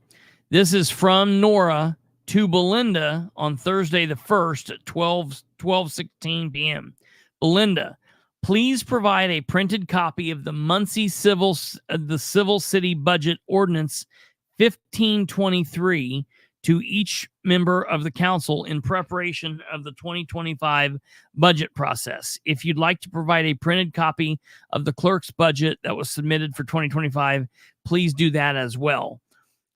[SPEAKER 2] This is from Nora to Belinda on Thursday the 1st at 12:16 p.m. Belinda, please provide a printed copy of the Muncie Civil City Budget Ordinance 1523 to each member of the council in preparation of the 2025 budget process. If you'd like to provide a printed copy of the clerk's budget that was submitted for 2025, please do that as well.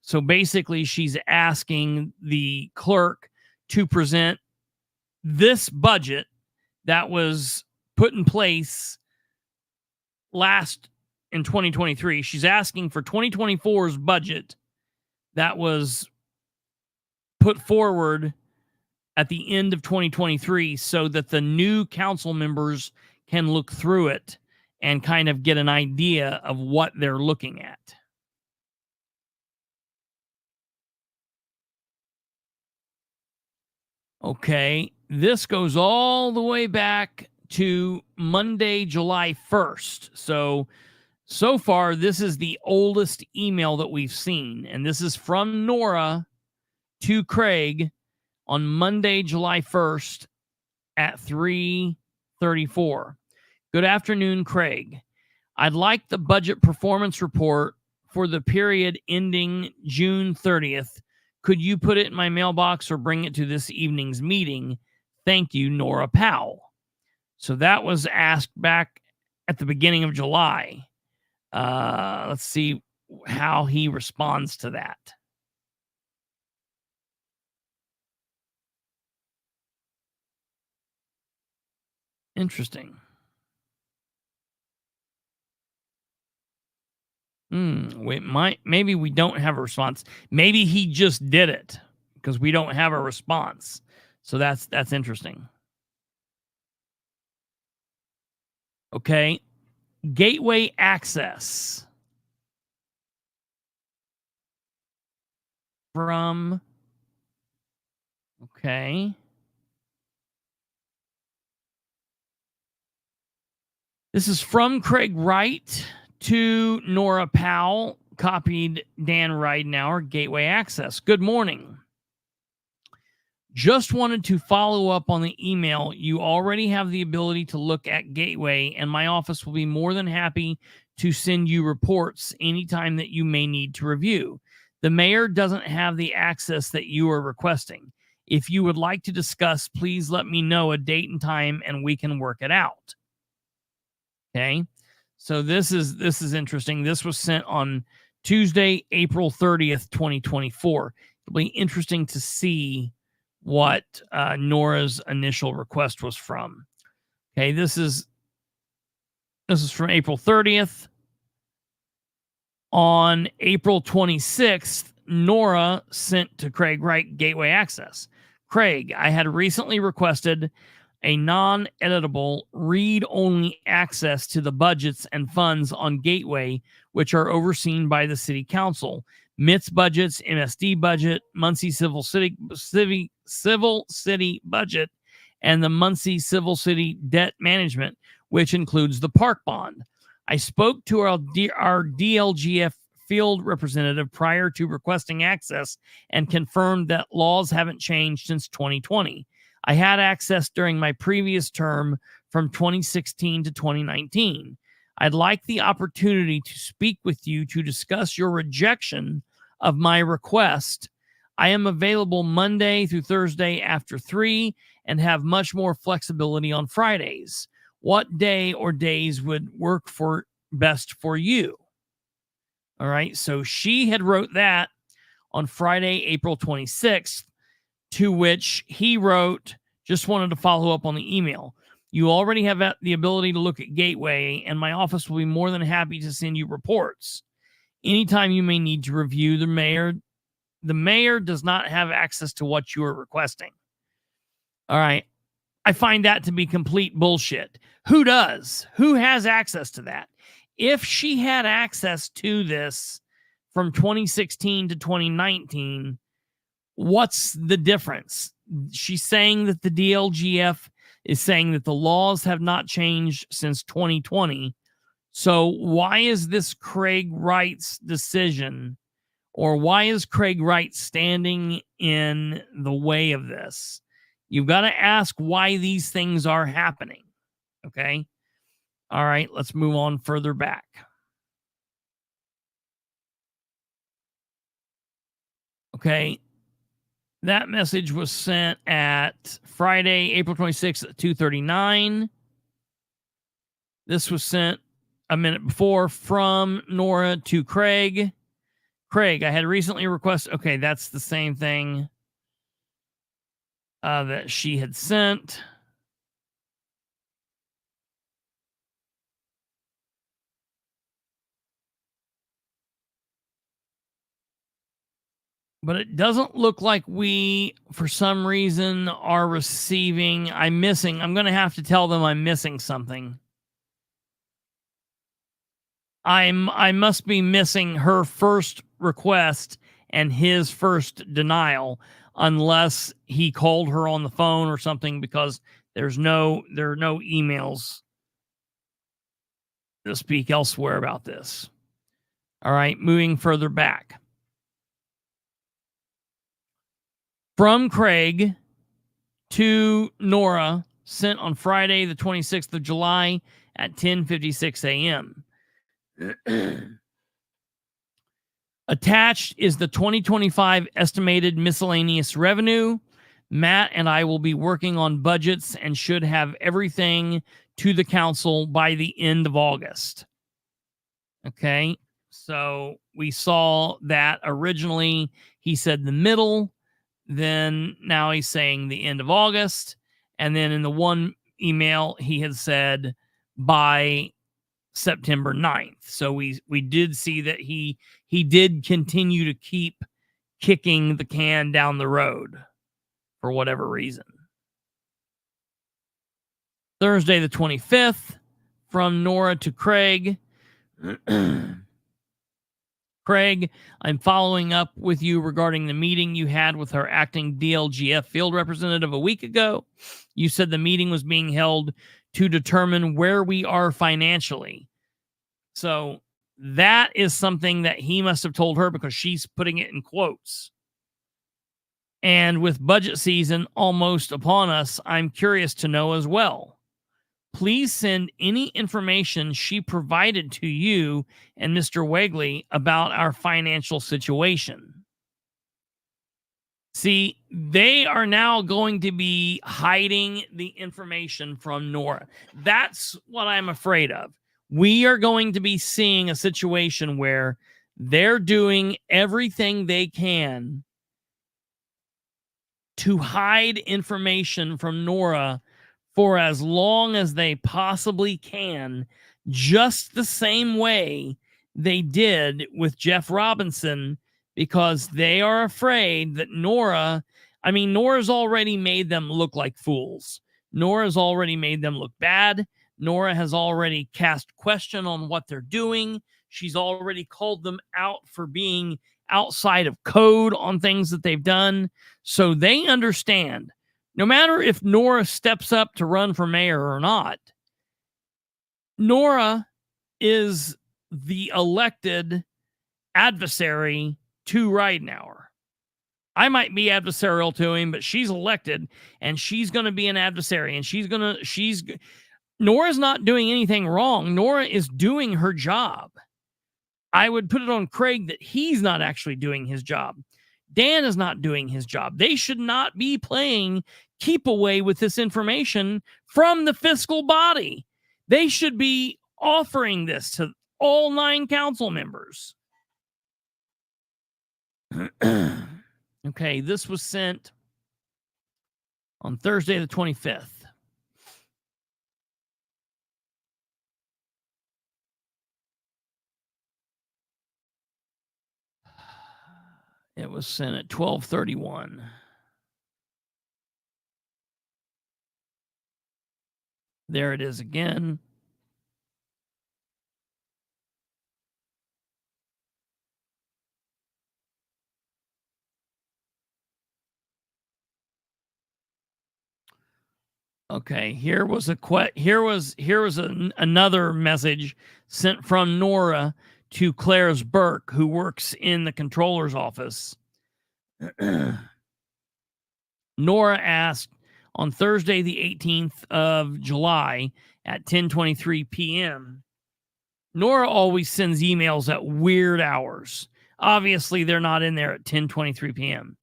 [SPEAKER 2] So basically, she's asking the clerk to present this budget that was put in place last in 2023. She's asking for 2024's budget that was put forward at the end of 2023 so that the new council members can look through it and kind of get an idea of what they're looking at. Okay, this goes all the way back to Monday, July 1st. So far, this is the oldest email that we've seen. And this is from Nora to Craig on Monday, July 1st at 3:34. Good afternoon, Craig. I'd like the budget performance report for the period ending June 30th. Could you put it in my mailbox or bring it to this evening's meeting? Thank you, Nora Powell. So that was asked back at the beginning of July. Let's see how he responds to that. Interesting. Maybe we don't have a response. Maybe he just did it because we don't have a response. So that's interesting. Okay. Gateway access from, okay. This is from Craig Wright to Nora Powell, copied Dan Ridenour, Gateway Access. Good morning. Just wanted to follow up on the email. You already have the ability to look at Gateway, and my office will be more than happy to send you reports anytime that you may need to review. The mayor doesn't have the access that you are requesting. If you would like to discuss, please let me know a date and time and we can work it out. Okay. So this is interesting. This was sent on Tuesday, April 30th, 2024. It'll be interesting to see what Nora's initial request was from. Okay, this is from April 30th. On April 26th, Nora sent to Craig Wright, Gateway Access. Craig, I had recently requested a non-editable read-only access to the budgets and funds on Gateway, which are overseen by the City Council. MIT's budgets, MSD budget, Muncie Civil City budget, and the Muncie Civil City debt management, which includes the park bond. I spoke to our DLGF field representative prior to requesting access and confirmed that laws haven't changed since 2020. I had access during my previous term from 2016 to 2019. I'd like the opportunity to speak with you to discuss your rejection of my request. I am available Monday through Thursday after 3 and have much more flexibility on Fridays. What day or days would work best for you? All right, so she had wrote that on Friday, April 26th, to which he wrote, just wanted to follow up on the email. You already have the ability to look at Gateway, and my office will be more than happy to send you reports anytime you may need to review. The mayor does not have access to what you are requesting. All right. I find that to be complete bullshit. Who does? Who has access to that? If she had access to this from 2016 to 2019, what's the difference? She's saying that the DLGF is saying that the laws have not changed since 2020. So why is this Craig Wright's decision, or why is Craig Wright standing in the way of this? You've got to ask why these things are happening. Okay. All right. Let's move on further back. Okay. That message was sent at Friday, April 26th at 2:39. This was sent a minute before from Nora to Craig. Craig, I had recently requested. Okay, that's the same thing that she had sent. But it doesn't look like we, for some reason, are receiving. I'm going to have to tell them I'm missing something. I must be missing her first request and his first denial, unless he called her on the phone or something, because there are no emails to speak elsewhere about this. All right, moving further back. From Craig to Nora, sent on Friday, the 26th of July at 10:56 a.m. Attached is the 2025 estimated miscellaneous revenue. Matt and I will be working on budgets and should have everything to the council by the end of August. Okay, so we saw that originally he said the middle. Then now he's saying the end of August. And then in the one email, he had said by September 9th. So we did see that he did continue to keep kicking the can down the road for whatever reason. Thursday the 25th, from Nora to Craig. Craig, I'm following up with you regarding the meeting you had with our acting DLGF field representative a week ago. You said the meeting was being held to determine where we are financially. So that is something that he must have told her, because she's putting it in quotes. And with budget season almost upon us, I'm curious to know as well. Please send any information she provided to you and Mr. Wegley about our financial situation. See, they are now going to be hiding the information from Nora. That's what I'm afraid of. We are going to be seeing a situation where they're doing everything they can to hide information from Nora for as long as they possibly can, just the same way they did with Jeff Robinson, because they are afraid that Nora's already made them look like fools. Nora's already made them look bad. Nora has already cast question on what they're doing. She's already called them out for being outside of code on things that they've done. So they understand, no matter if Nora steps up to run for mayor or not, Nora is the elected adversary to Ridenour. I might be adversarial to him, but she's elected, and she's going to be an adversary, and Nora's not doing anything wrong. Nora is doing her job. I would put it on Craig that he's not actually doing his job. Dan is not doing his job. They should not be playing keep away with this information from the fiscal body. They should be offering this to all 9 council members. Okay, this was sent on Thursday the 25th. It was sent at 12:31. There it is again. Okay, here was another message sent from Nora to Claire's Burke, who works in the controller's office. Nora asked on Thursday, the 18th of July at 10:23 p.m. Nora always sends emails at weird hours. Obviously, they're not in there at 10:23 p.m.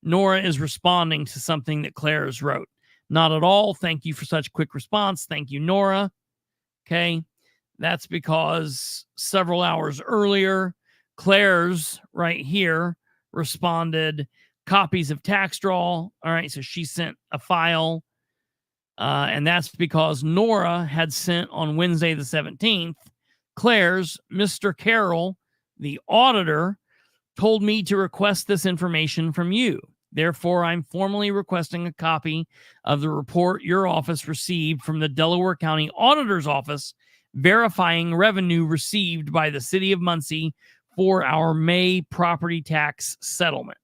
[SPEAKER 2] Nora is responding to something that Claire's wrote. Not at all. Thank you for such quick response. Thank you, Nora. Okay. That's because several hours earlier, Claire's right here responded, copies of tax draw. All right. So she sent a file. And that's because Nora had sent on Wednesday the 17th, Claire's Mr. Carroll, the auditor, told me to request this information from you. Therefore, I'm formally requesting a copy of the report your office received from the Delaware County Auditor's Office verifying revenue received by the City of Muncie for our May property tax settlement.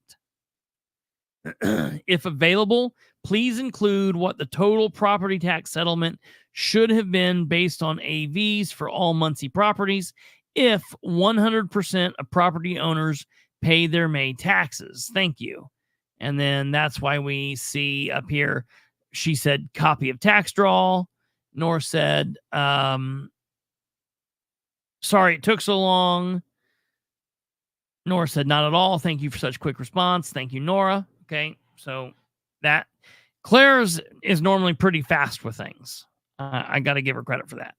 [SPEAKER 2] If available, please include what the total property tax settlement should have been based on AVs for all Muncie properties if 100% of property owners pay their May taxes. Thank you. And then that's why we see up here, she said, copy of tax draw. Nora said, sorry it took so long. Nora said, not at all. Thank you for such quick response. Thank you, Nora. Okay, so that Claire's is normally pretty fast with things. I got to give her credit for that.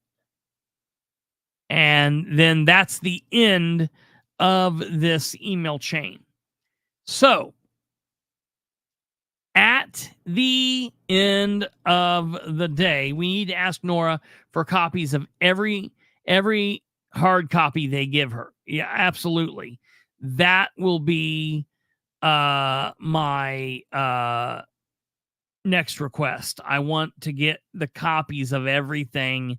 [SPEAKER 2] And then that's the end of this email chain. So, at the end of the day, we need to ask Nora for copies of every hard copy they give her. Yeah, absolutely. That will be my next request. I want to get the copies of everything.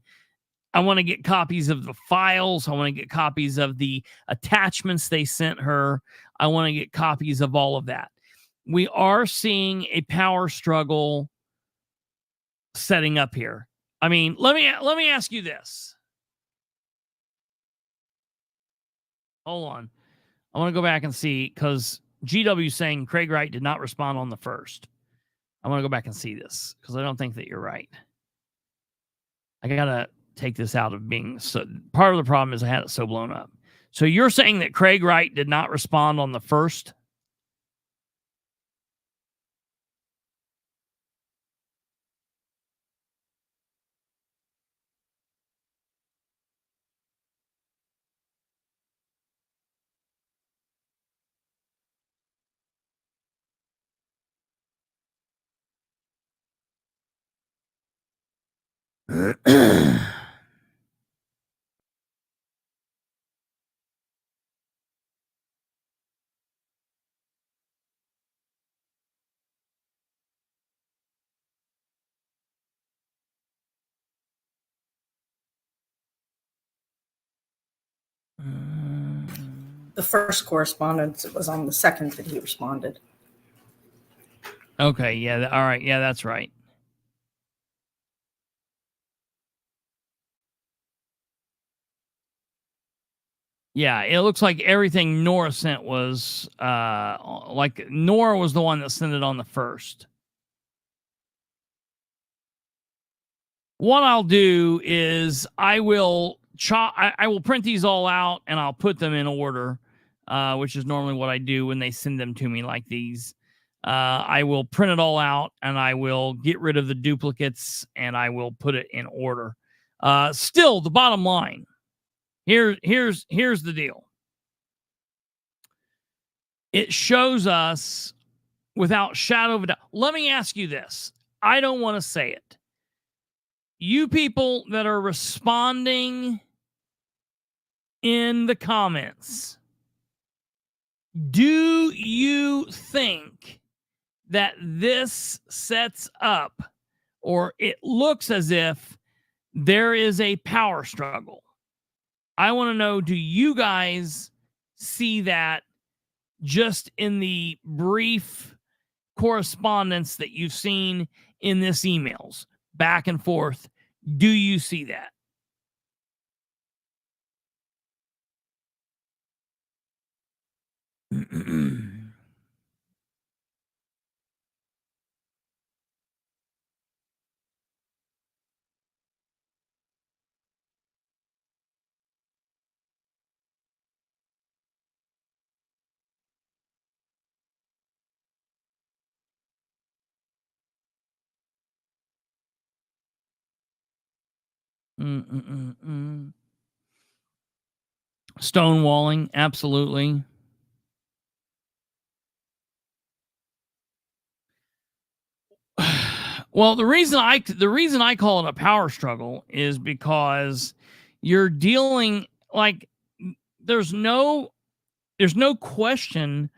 [SPEAKER 2] I want to get copies of the files. I want to get copies of the attachments they sent her. I want to get copies of all of that. We are seeing a power struggle setting up here. I mean, let me ask you this. Hold on. I want to go back and see, because GW saying Craig Wright did not respond on the first. I want to go back and see this because I don't think that you're right. I got to take this out of being so. Part of the problem is I had it so blown up. So you're saying that Craig Wright did not respond on the first?
[SPEAKER 3] The first correspondence, it was on the second that he responded.
[SPEAKER 2] Okay, yeah, all right, yeah, that's right. Yeah, it looks like everything Nora sent was like Nora was the one that sent it on the first. What I'll do is I will print these all out and I'll put them in order, which is normally what I do when they send them to me like these. I will print it all out and I will get rid of the duplicates and I will put it in order. Still, the bottom line. Here's the deal. It shows us without shadow of a doubt. Let me ask you this. I don't want to say it. You people that are responding in the comments, do you think that this sets up, or it looks as if there is a power struggle? I want to know, do you guys see that just in the brief correspondence that you've seen in this emails back and forth? Do you see that? Stonewalling, absolutely. Well, the reason I call it a power struggle is because you're dealing, like, there's no question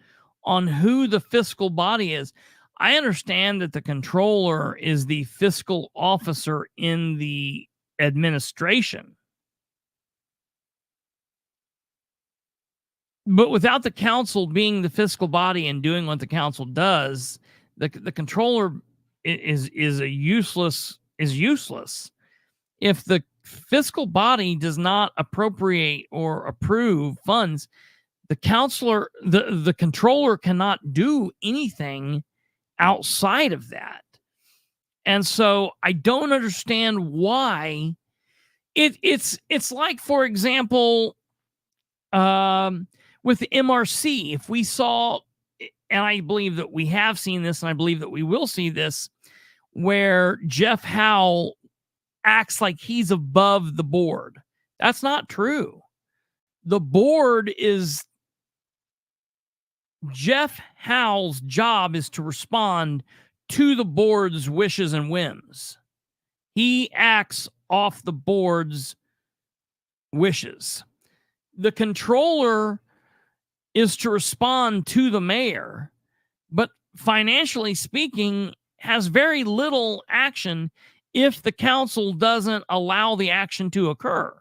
[SPEAKER 2] on who the fiscal body is. I understand that the controller is the fiscal officer in the administration, but without the council being the fiscal body and doing what the council does, the controller is useless. If the fiscal body does not appropriate or approve funds, the controller cannot do anything outside of that. And so I don't understand why it's like, for example, with the MRC, if we saw, and I believe that we have seen this, and I believe that we will see this, where Jeff Howell acts like he's above the board. That's not true. The board is, Jeff Howell's job is to respond to the board's wishes and whims. He acts off the board's wishes. The controller is to respond to the mayor, but financially speaking, has very little action if the council doesn't allow the action to occur.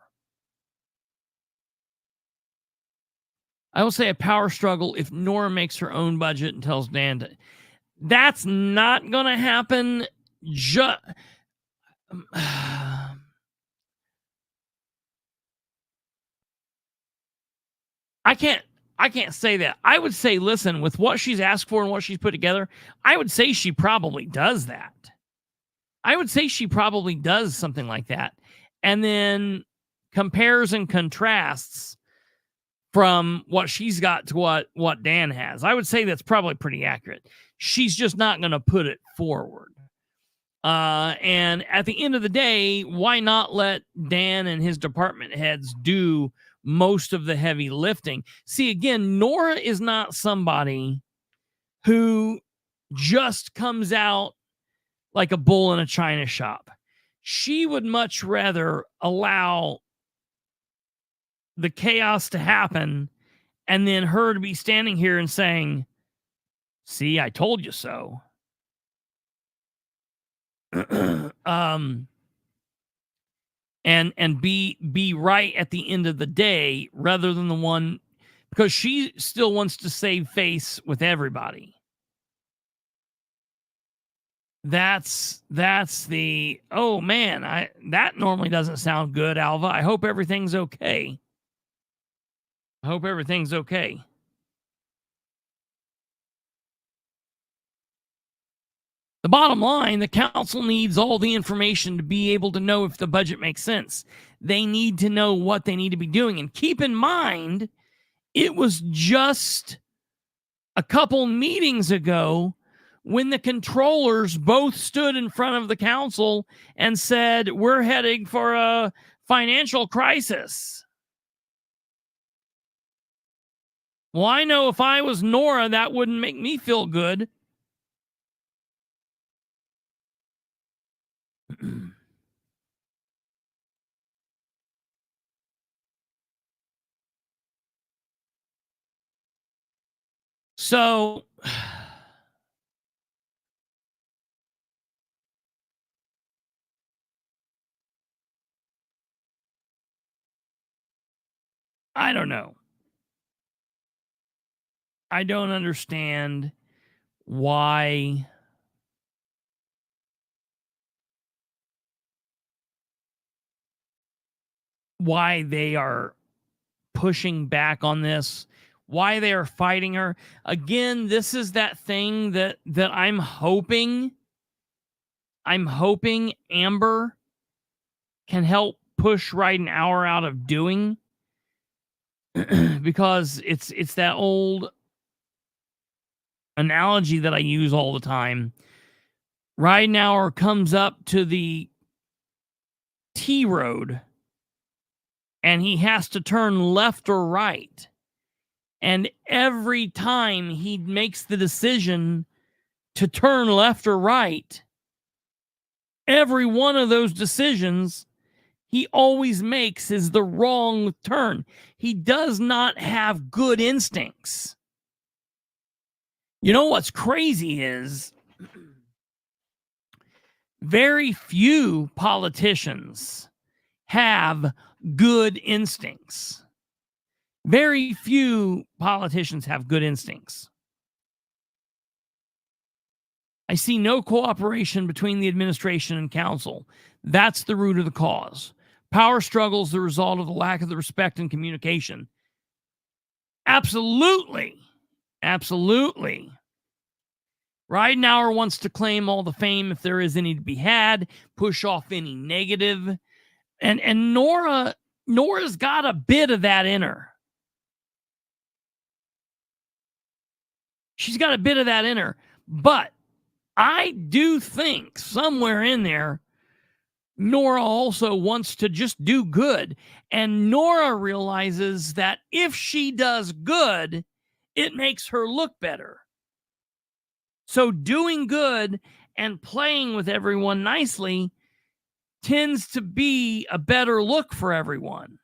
[SPEAKER 2] I will say a power struggle if Nora makes her own budget and tells Dan to. That's not going to happen. I can't say that. I would say, listen, with what she's asked for and what she's put together, I would say she probably does that. I would say she probably does something like that. And then compares and contrasts from what she's got to what Dan has. I would say that's probably pretty accurate. She's just not going to put it forward. And at the end of the day, why not let Dan and his department heads do most of the heavy lifting? See, again, Nora is not somebody who just comes out like a bull in a china shop. She would much rather allow the chaos to happen and then her to be standing here and saying, see, I told you so. And be right at the end of the day, rather than the one, because she still wants to save face with everybody. That's the, oh man, that normally doesn't sound good, Alva. I hope everything's okay. I hope everything's okay. The bottom line, the council needs all the information to be able to know if the budget makes sense. They need to know what they need to be doing. And keep in mind, it was just a couple meetings ago when the controllers both stood in front of the council and said, we're heading for a financial crisis. Well, I know if I was Nora, that wouldn't make me feel good. So, I don't know. I don't understand why they are pushing back on this, why they are fighting her. Again, this is that thing that I'm hoping Amber can help push Ridenour out of doing, because it's that old analogy that I use all the time. Ridenour comes up to the T road and he has to turn left or right. And every time he makes the decision to turn left or right, every one of those decisions he always makes is the wrong turn. He does not have good instincts. You know what's crazy is very few politicians have good instincts. Very few politicians have good instincts. I see no cooperation between the administration and council. That's the root of the cause. Power struggles the result of the lack of the respect and communication. Absolutely. Absolutely. Ridenour wants to claim all the fame if there is any to be had, push off any negative. And Nora's got a bit of that in her. She's got a bit of that in her. But I do think somewhere in there, Nora also wants to just do good. And Nora realizes that if she does good, it makes her look better. So doing good and playing with everyone nicely tends to be a better look for everyone.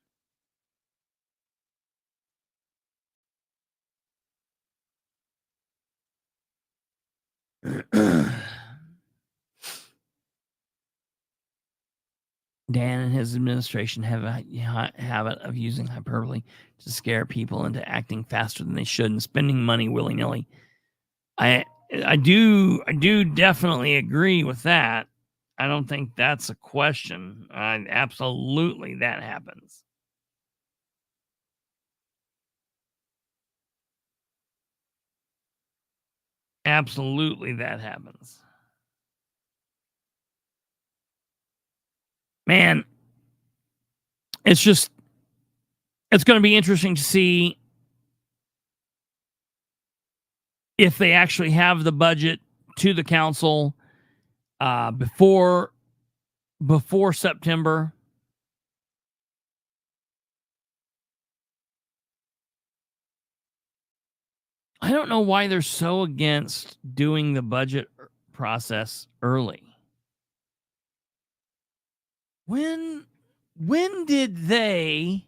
[SPEAKER 2] Dan and his administration have a habit of using hyperbole to scare people into acting faster than they should and spending money willy-nilly. I do definitely agree with that. I don't think that's a question. Absolutely, that happens. Absolutely, that happens. Man, it's going to be interesting to see if they actually have the budget to the council before September. I don't know why they're so against doing the budget process early. When did they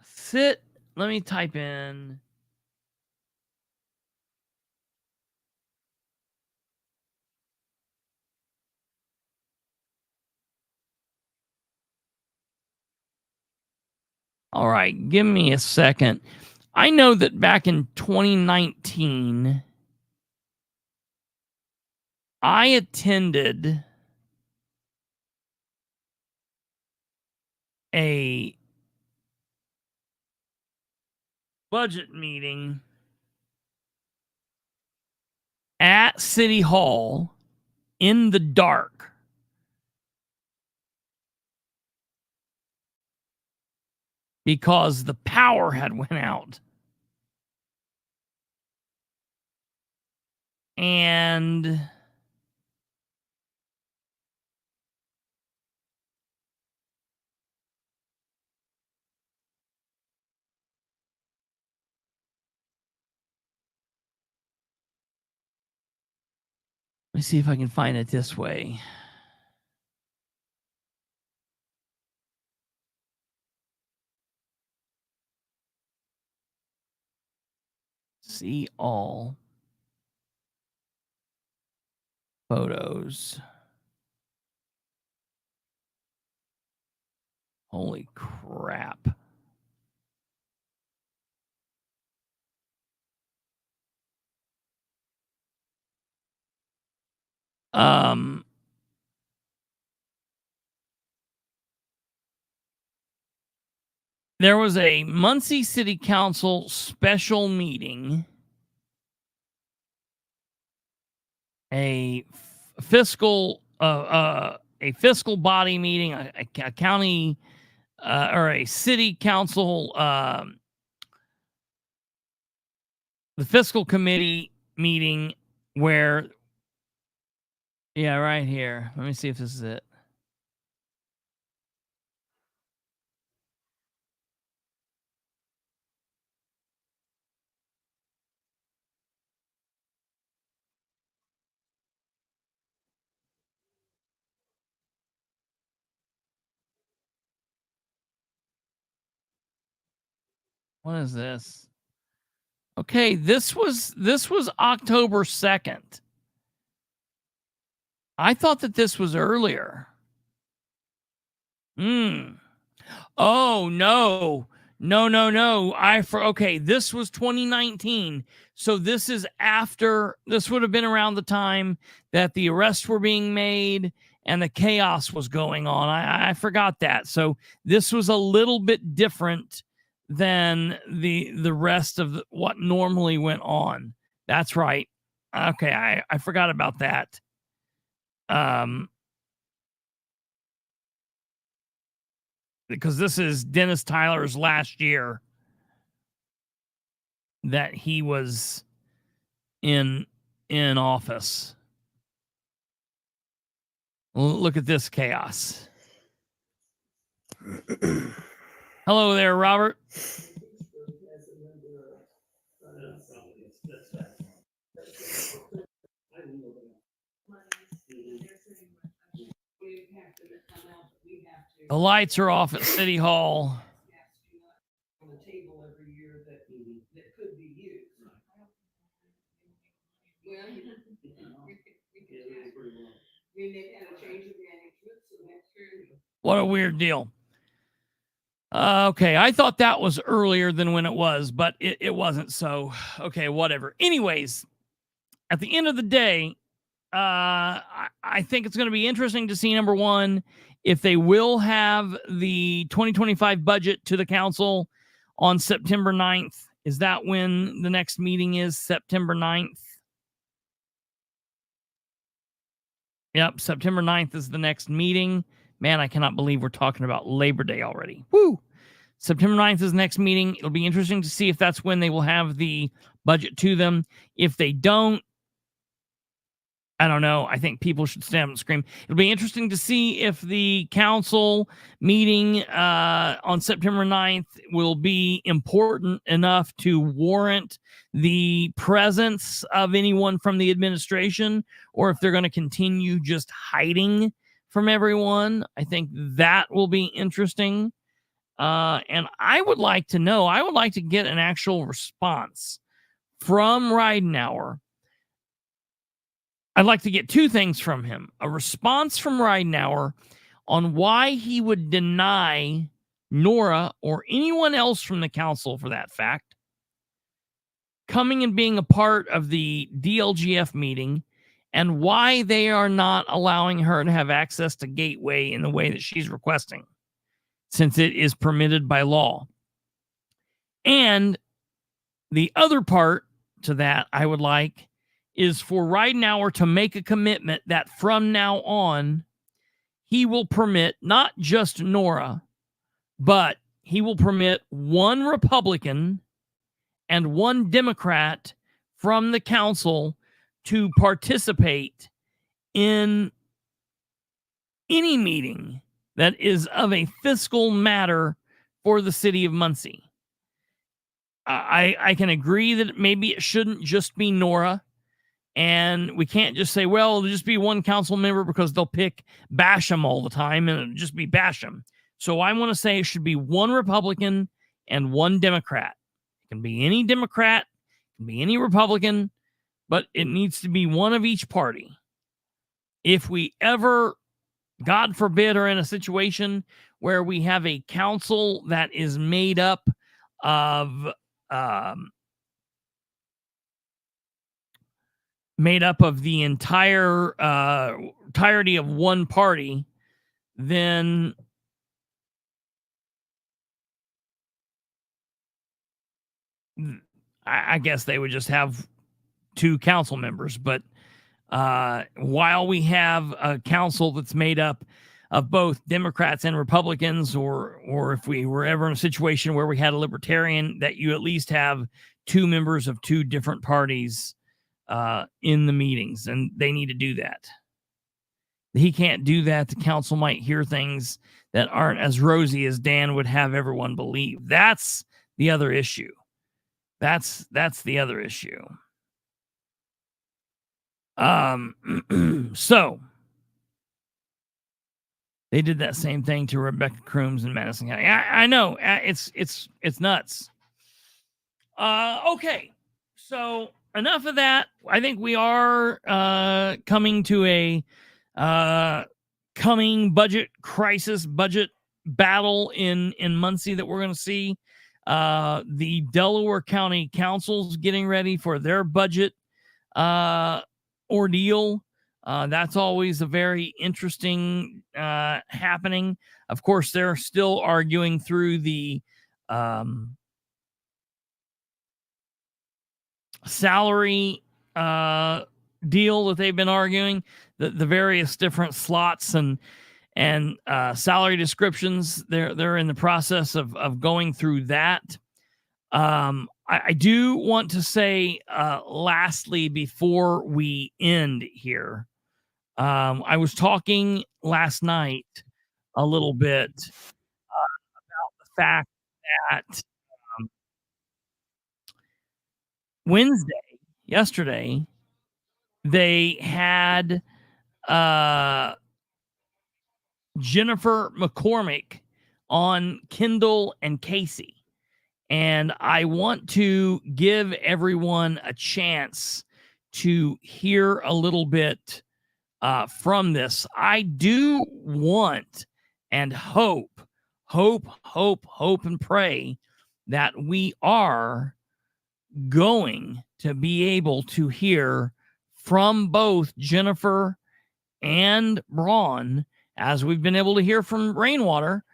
[SPEAKER 2] sit? Let me type in. All right, give me a second. I know that back in 2019, I attended a budget meeting at City Hall in the dark. Because the power had went out. And let me see if I can find it this way. See all photos. Holy crap. There was a Muncie City Council special meeting, a fiscal body meeting, a county or a city council, the fiscal committee meeting where, yeah, right here. Let me see if this is it. What is this? Okay, this was October 2nd. I thought that this was earlier. Oh, no. Okay, this was 2019. So this is after, this would have been around the time that the arrests were being made and the chaos was going on. I forgot that. So this was a little bit different than the rest of what normally went on. That's right. Okay, I forgot about that. Because this is Dennis Tyler's last year that he was in office. Look at this chaos. Hello there, Robert. The lights are off at City Hall. What a weird deal. Okay, I thought that was earlier than when it was, but it wasn't. So, okay, whatever. Anyways, at the end of the day, I think it's going to be interesting to see, number one, if they will have the 2025 budget to the council on September 9th. Is that when the next meeting is? September 9th? Yep, September 9th is the next meeting. Man, I cannot believe we're talking about Labor Day already. Woo! September 9th is the next meeting. It'll be interesting to see if that's when they will have the budget to them. If they don't, I don't know. I think people should stand up and scream. It'll be interesting to see if the council meeting on September 9th will be important enough to warrant the presence of anyone from the administration, or if they're going to continue just hiding from everyone. I think that will be interesting. And I would like to know, I would like to get an actual response from Ridenour. I'd like to get two things from him. A response from Ridenour on why he would deny Nora or anyone else from the council, for that fact, coming and being a part of the DLGF meeting, and why they are not allowing her to have access to Gateway in the way that she's requesting, since it is permitted by law. And the other part to that I would like is for Ridenour to make a commitment that from now on, he will permit not just Nora, but he will permit one Republican and one Democrat from the council to participate in any meeting that is of a fiscal matter for the city of Muncie. I can agree that maybe it shouldn't just be Nora. And we can't just say, well, it'll just be one council member because they'll pick Basham all the time and it'll just be Basham. So I want to say it should be one Republican and one Democrat. It can be any Democrat, it can be any Republican, but it needs to be one of each party. If we ever, God forbid, are in a situation where we have a council that is made up of the entirety of one party, then I guess they would just have two council members. But while we have a council that's made up of both Democrats and Republicans, or if we were ever in a situation where we had a libertarian, that you at least have two members of two different parties in the meetings, and they need to do that. He can't do that. The council might hear things that aren't as rosy as Dan would have everyone believe. That's the other issue. That's the other issue. So they did that same thing to Rebecca Crooms in Madison County. I know it's nuts. Okay, so enough of that. I think we are coming to a coming budget crisis, budget battle in Muncie that we're going to see. The Delaware County Council's getting ready for their budget ordeal. That's always a very interesting happening. Of course, they're still arguing through the salary deal that they've been arguing, the various different slots and salary descriptions. They're in the process of going through that. I do want to say lastly, before we end here, I was talking last night a little bit about the fact that yesterday, they had Jennifer McCormick on Kendall and Casey. And I want to give everyone a chance to hear a little bit from this. I do want and hope and pray that we are going to be able to hear from both Jennifer and Braun, as we've been able to hear from Rainwater.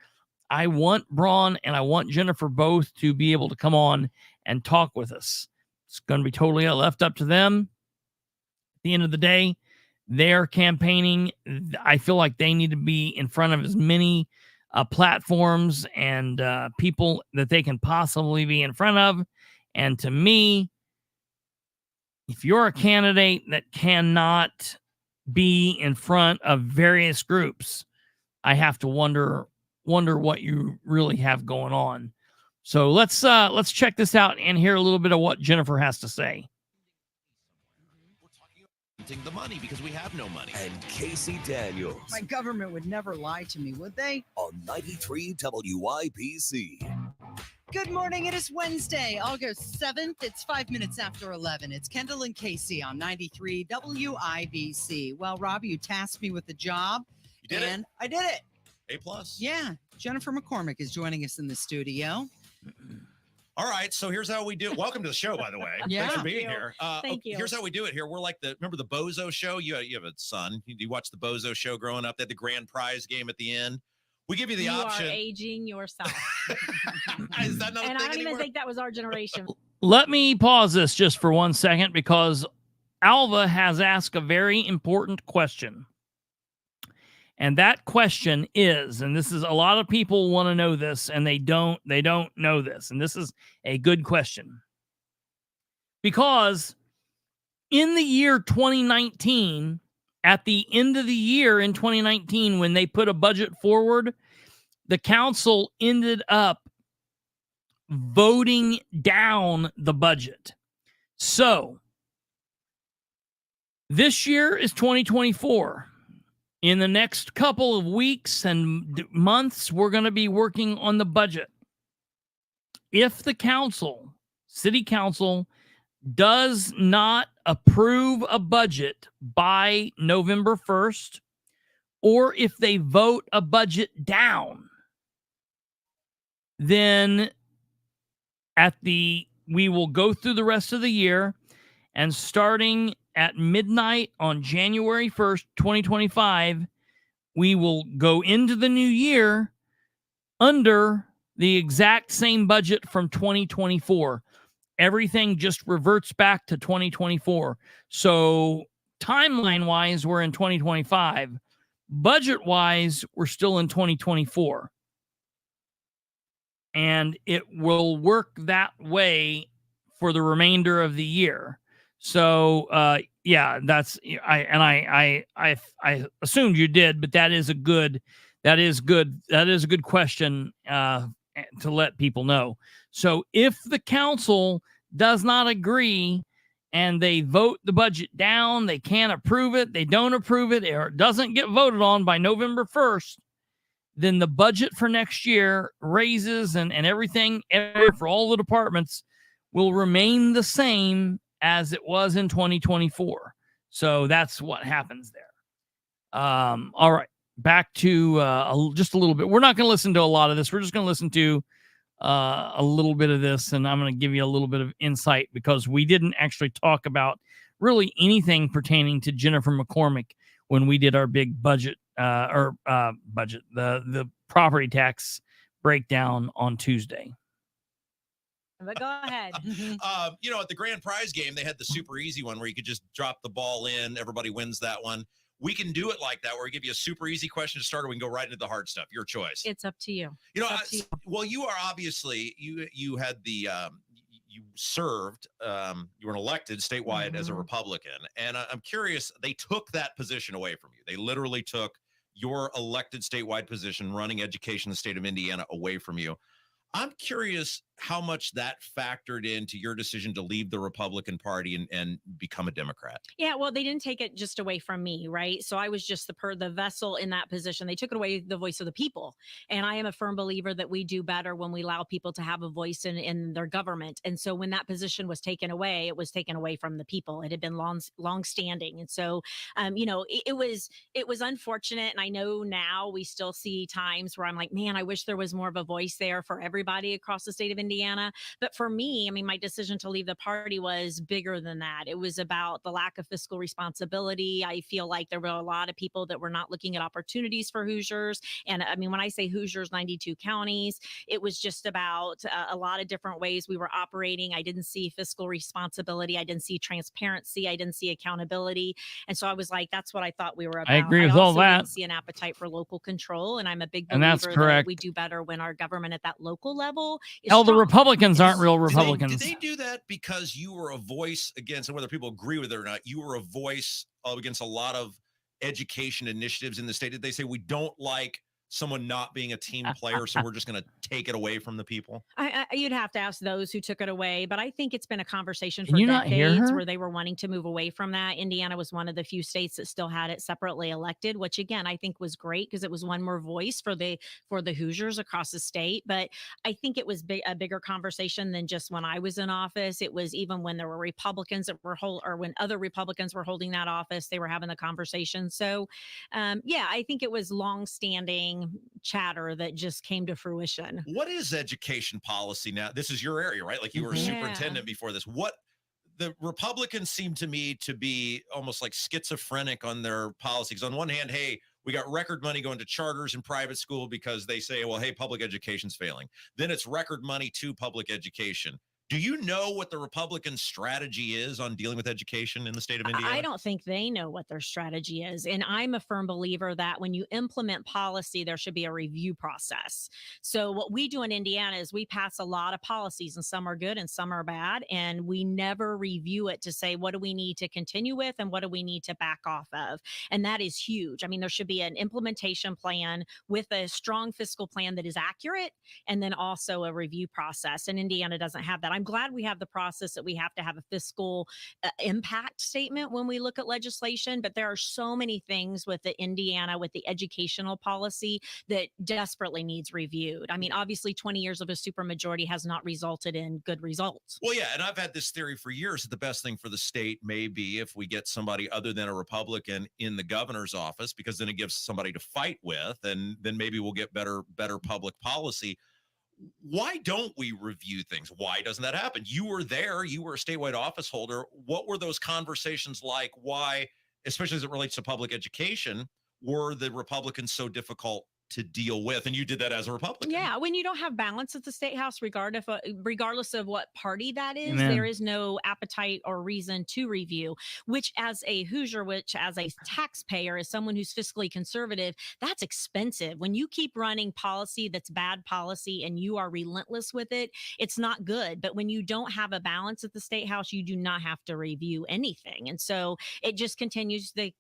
[SPEAKER 2] I want Braun and I want Jennifer both to be able to come on and talk with us. It's going to be totally left up to them. At the end of the day, they're campaigning. I feel like they need to be in front of as many platforms and people that they can possibly be in front of. And to me, if you're a candidate that cannot be in front of various groups, I have to wonder what you really have going on. So let's check this out and hear a little bit of what Jennifer has to say.
[SPEAKER 5] The money because we have no money.
[SPEAKER 6] And Casey Daniels.
[SPEAKER 7] My government would never lie to me, would they?
[SPEAKER 6] On 93 WIPC.
[SPEAKER 7] Good morning. It is Wednesday, August 7th. It's 5 minutes after 11. It's Kendall and Casey on 93 WIBC. Well, Rob, you tasked me with the job.
[SPEAKER 5] You did it?
[SPEAKER 7] I did it.
[SPEAKER 5] A+.
[SPEAKER 7] Yeah. Jennifer McCormick is joining us in the studio.
[SPEAKER 5] All right, so here's how we do it. Welcome to the show, by the way.
[SPEAKER 7] Yeah.
[SPEAKER 5] Thanks for being here.
[SPEAKER 8] Thank you.
[SPEAKER 5] Here's how we do it here. We're like remember the Bozo show? You have a son. You watch the Bozo show growing up. They had the grand prize game at the end. We give you the option.
[SPEAKER 8] You are aging yourself.
[SPEAKER 5] Is that not a
[SPEAKER 8] And
[SPEAKER 5] thing
[SPEAKER 8] I don't
[SPEAKER 5] anymore?
[SPEAKER 8] even think that was our generation.
[SPEAKER 2] Let me pause this just for 1 second because Alva has asked a very important question. And that question is, and this is a lot of people want to know this and they don't know this. And this is a good question. Because in the year 2019, at the end of the year in 2019, when they put a budget forward, the council ended up voting down the budget. So this year is 2024. In the next couple of weeks and months, we're going to be working on the budget. If the council, city council, does not approve a budget by November 1st, or if they vote a budget down, then we will go through the rest of the year, and starting at midnight on January 1st, 2025, we will go into the new year under the exact same budget from 2024. Everything just reverts back to 2024. So timeline-wise, we're in 2025. Budget-wise, we're still in 2024. And it will work that way for the remainder of the year. So, yeah, I assumed you did, but that is a good question to let people know. So if the council does not agree and they vote the budget down, they can't approve it, they don't approve it, or it doesn't get voted on by November 1st, then the budget for next year raises and everything for all the departments will remain the same as it was in 2024. So that's what happens there. All right, back to just a little bit. We're not going to listen to a lot of this. We're just going to listen to a little bit of this, and I'm going to give you a little bit of insight because we didn't actually talk about really anything pertaining to Jennifer McCormick when we did our big budget, the property tax breakdown on Tuesday.
[SPEAKER 8] But go ahead.
[SPEAKER 5] At the grand prize game, they had the super easy one where you could just drop the ball in. Everybody wins that one. We can do it like that, where we give you a super easy question to start, or we can go right into the hard stuff. Your choice.
[SPEAKER 8] It's up to you.
[SPEAKER 5] Well, you are obviously, you had the, you served, you were elected statewide as a Republican. And I'm curious, they took that position away from you. They literally took your elected statewide position running education in the state of Indiana away from you. I'm curious how much that factored into your decision to leave the Republican Party and become a Democrat.
[SPEAKER 8] Yeah, well, they didn't take it just away from me, right? So I was just the vessel in that position. They took it away, the voice of the people. And I am a firm believer that we do better when we allow people to have a voice in their government. And so when that position was taken away, it was taken away from the people. It had been long standing. And so, it was unfortunate. And I know now we still see times where I'm like, man, I wish there was more of a voice there for everybody across the state of Indiana. But for me, I mean, my decision to leave the party was bigger than that. It was about the lack of fiscal responsibility. I feel like there were a lot of people that were not looking at opportunities for Hoosiers. And I mean, when I say Hoosiers, 92 counties, it was just about a lot of different ways we were operating. I didn't see fiscal responsibility. I didn't see transparency. I didn't see accountability. And so I was like, that's what I thought we were about.
[SPEAKER 2] I agree with all
[SPEAKER 8] also
[SPEAKER 2] that.
[SPEAKER 8] didn't see an appetite for local control. And I'm a big
[SPEAKER 2] And
[SPEAKER 8] believer
[SPEAKER 2] that's correct.
[SPEAKER 8] that we do better when our government at that local level is
[SPEAKER 2] Hell, the
[SPEAKER 8] strong.
[SPEAKER 2] Republicans aren't real Republicans.
[SPEAKER 5] Did they do that because you were a voice against, and whether people agree with it or not, you were a voice against a lot of education initiatives in the state? Did they say, we don't like someone not being a team player, so we're just going to take it away from the people?
[SPEAKER 8] You'd have to ask those who took it away, but I think it's been a conversation
[SPEAKER 2] Can
[SPEAKER 8] for
[SPEAKER 2] you not hear
[SPEAKER 8] decades
[SPEAKER 2] her?
[SPEAKER 8] where they were wanting to move away from that. Indiana was one of the few states that still had it separately elected, which again I think was great because it was one more voice for the Hoosiers across the state. But I think it was a bigger conversation than just when I was in office. It was even when there were Republicans that were or when other Republicans were holding that office, they were having the conversation. So, yeah, I think it was longstanding chatter that just came to fruition.
[SPEAKER 5] What is education policy now? This is your area, right? Like you were a superintendent before this. What the Republicans seem to me to be almost like schizophrenic on their policies. On one hand, hey, we got record money going to charters and private school because they say, well, hey, public education's failing. Then it's record money to public education. Do you know what the Republican strategy is on dealing with education in the state of Indiana?
[SPEAKER 8] I don't think they know what their strategy is. And I'm a firm believer that when you implement policy, there should be a review process. So what we do in Indiana is we pass a lot of policies, and some are good and some are bad. And we never review it to say, what do we need to continue with and what do we need to back off of? And that is huge. I mean, there should be an implementation plan with a strong fiscal plan that is accurate, and then also a review process. And Indiana doesn't have that. I'm glad we have the process that we have to have a fiscal impact statement when we look at legislation, but there are so many things with the Indiana, with the educational policy that desperately needs reviewed. I mean, obviously 20 years of a supermajority has not resulted in good results.
[SPEAKER 5] Well, yeah, and I've had this theory for years that the best thing for the state may be if we get somebody other than a Republican in the governor's office, because then it gives somebody to fight with, and then maybe we'll get better public policy. Why don't we review things? Why doesn't that happen? You were there. You were a statewide office holder. What were those conversations like? Why, especially as it relates to public education, were the Republicans so difficult to deal with? And you did that as a Republican.
[SPEAKER 8] Yeah, when you don't have balance at the state house, regardless of what party that is,
[SPEAKER 2] Amen.
[SPEAKER 8] there is no appetite or reason to review, which as a Hoosier, which as a taxpayer, as someone who's fiscally conservative, that's expensive. When you keep running policy that's bad policy and you are relentless with it, it's not good. But when you don't have a balance at the state house, you do not have to review anything. And so it just continues the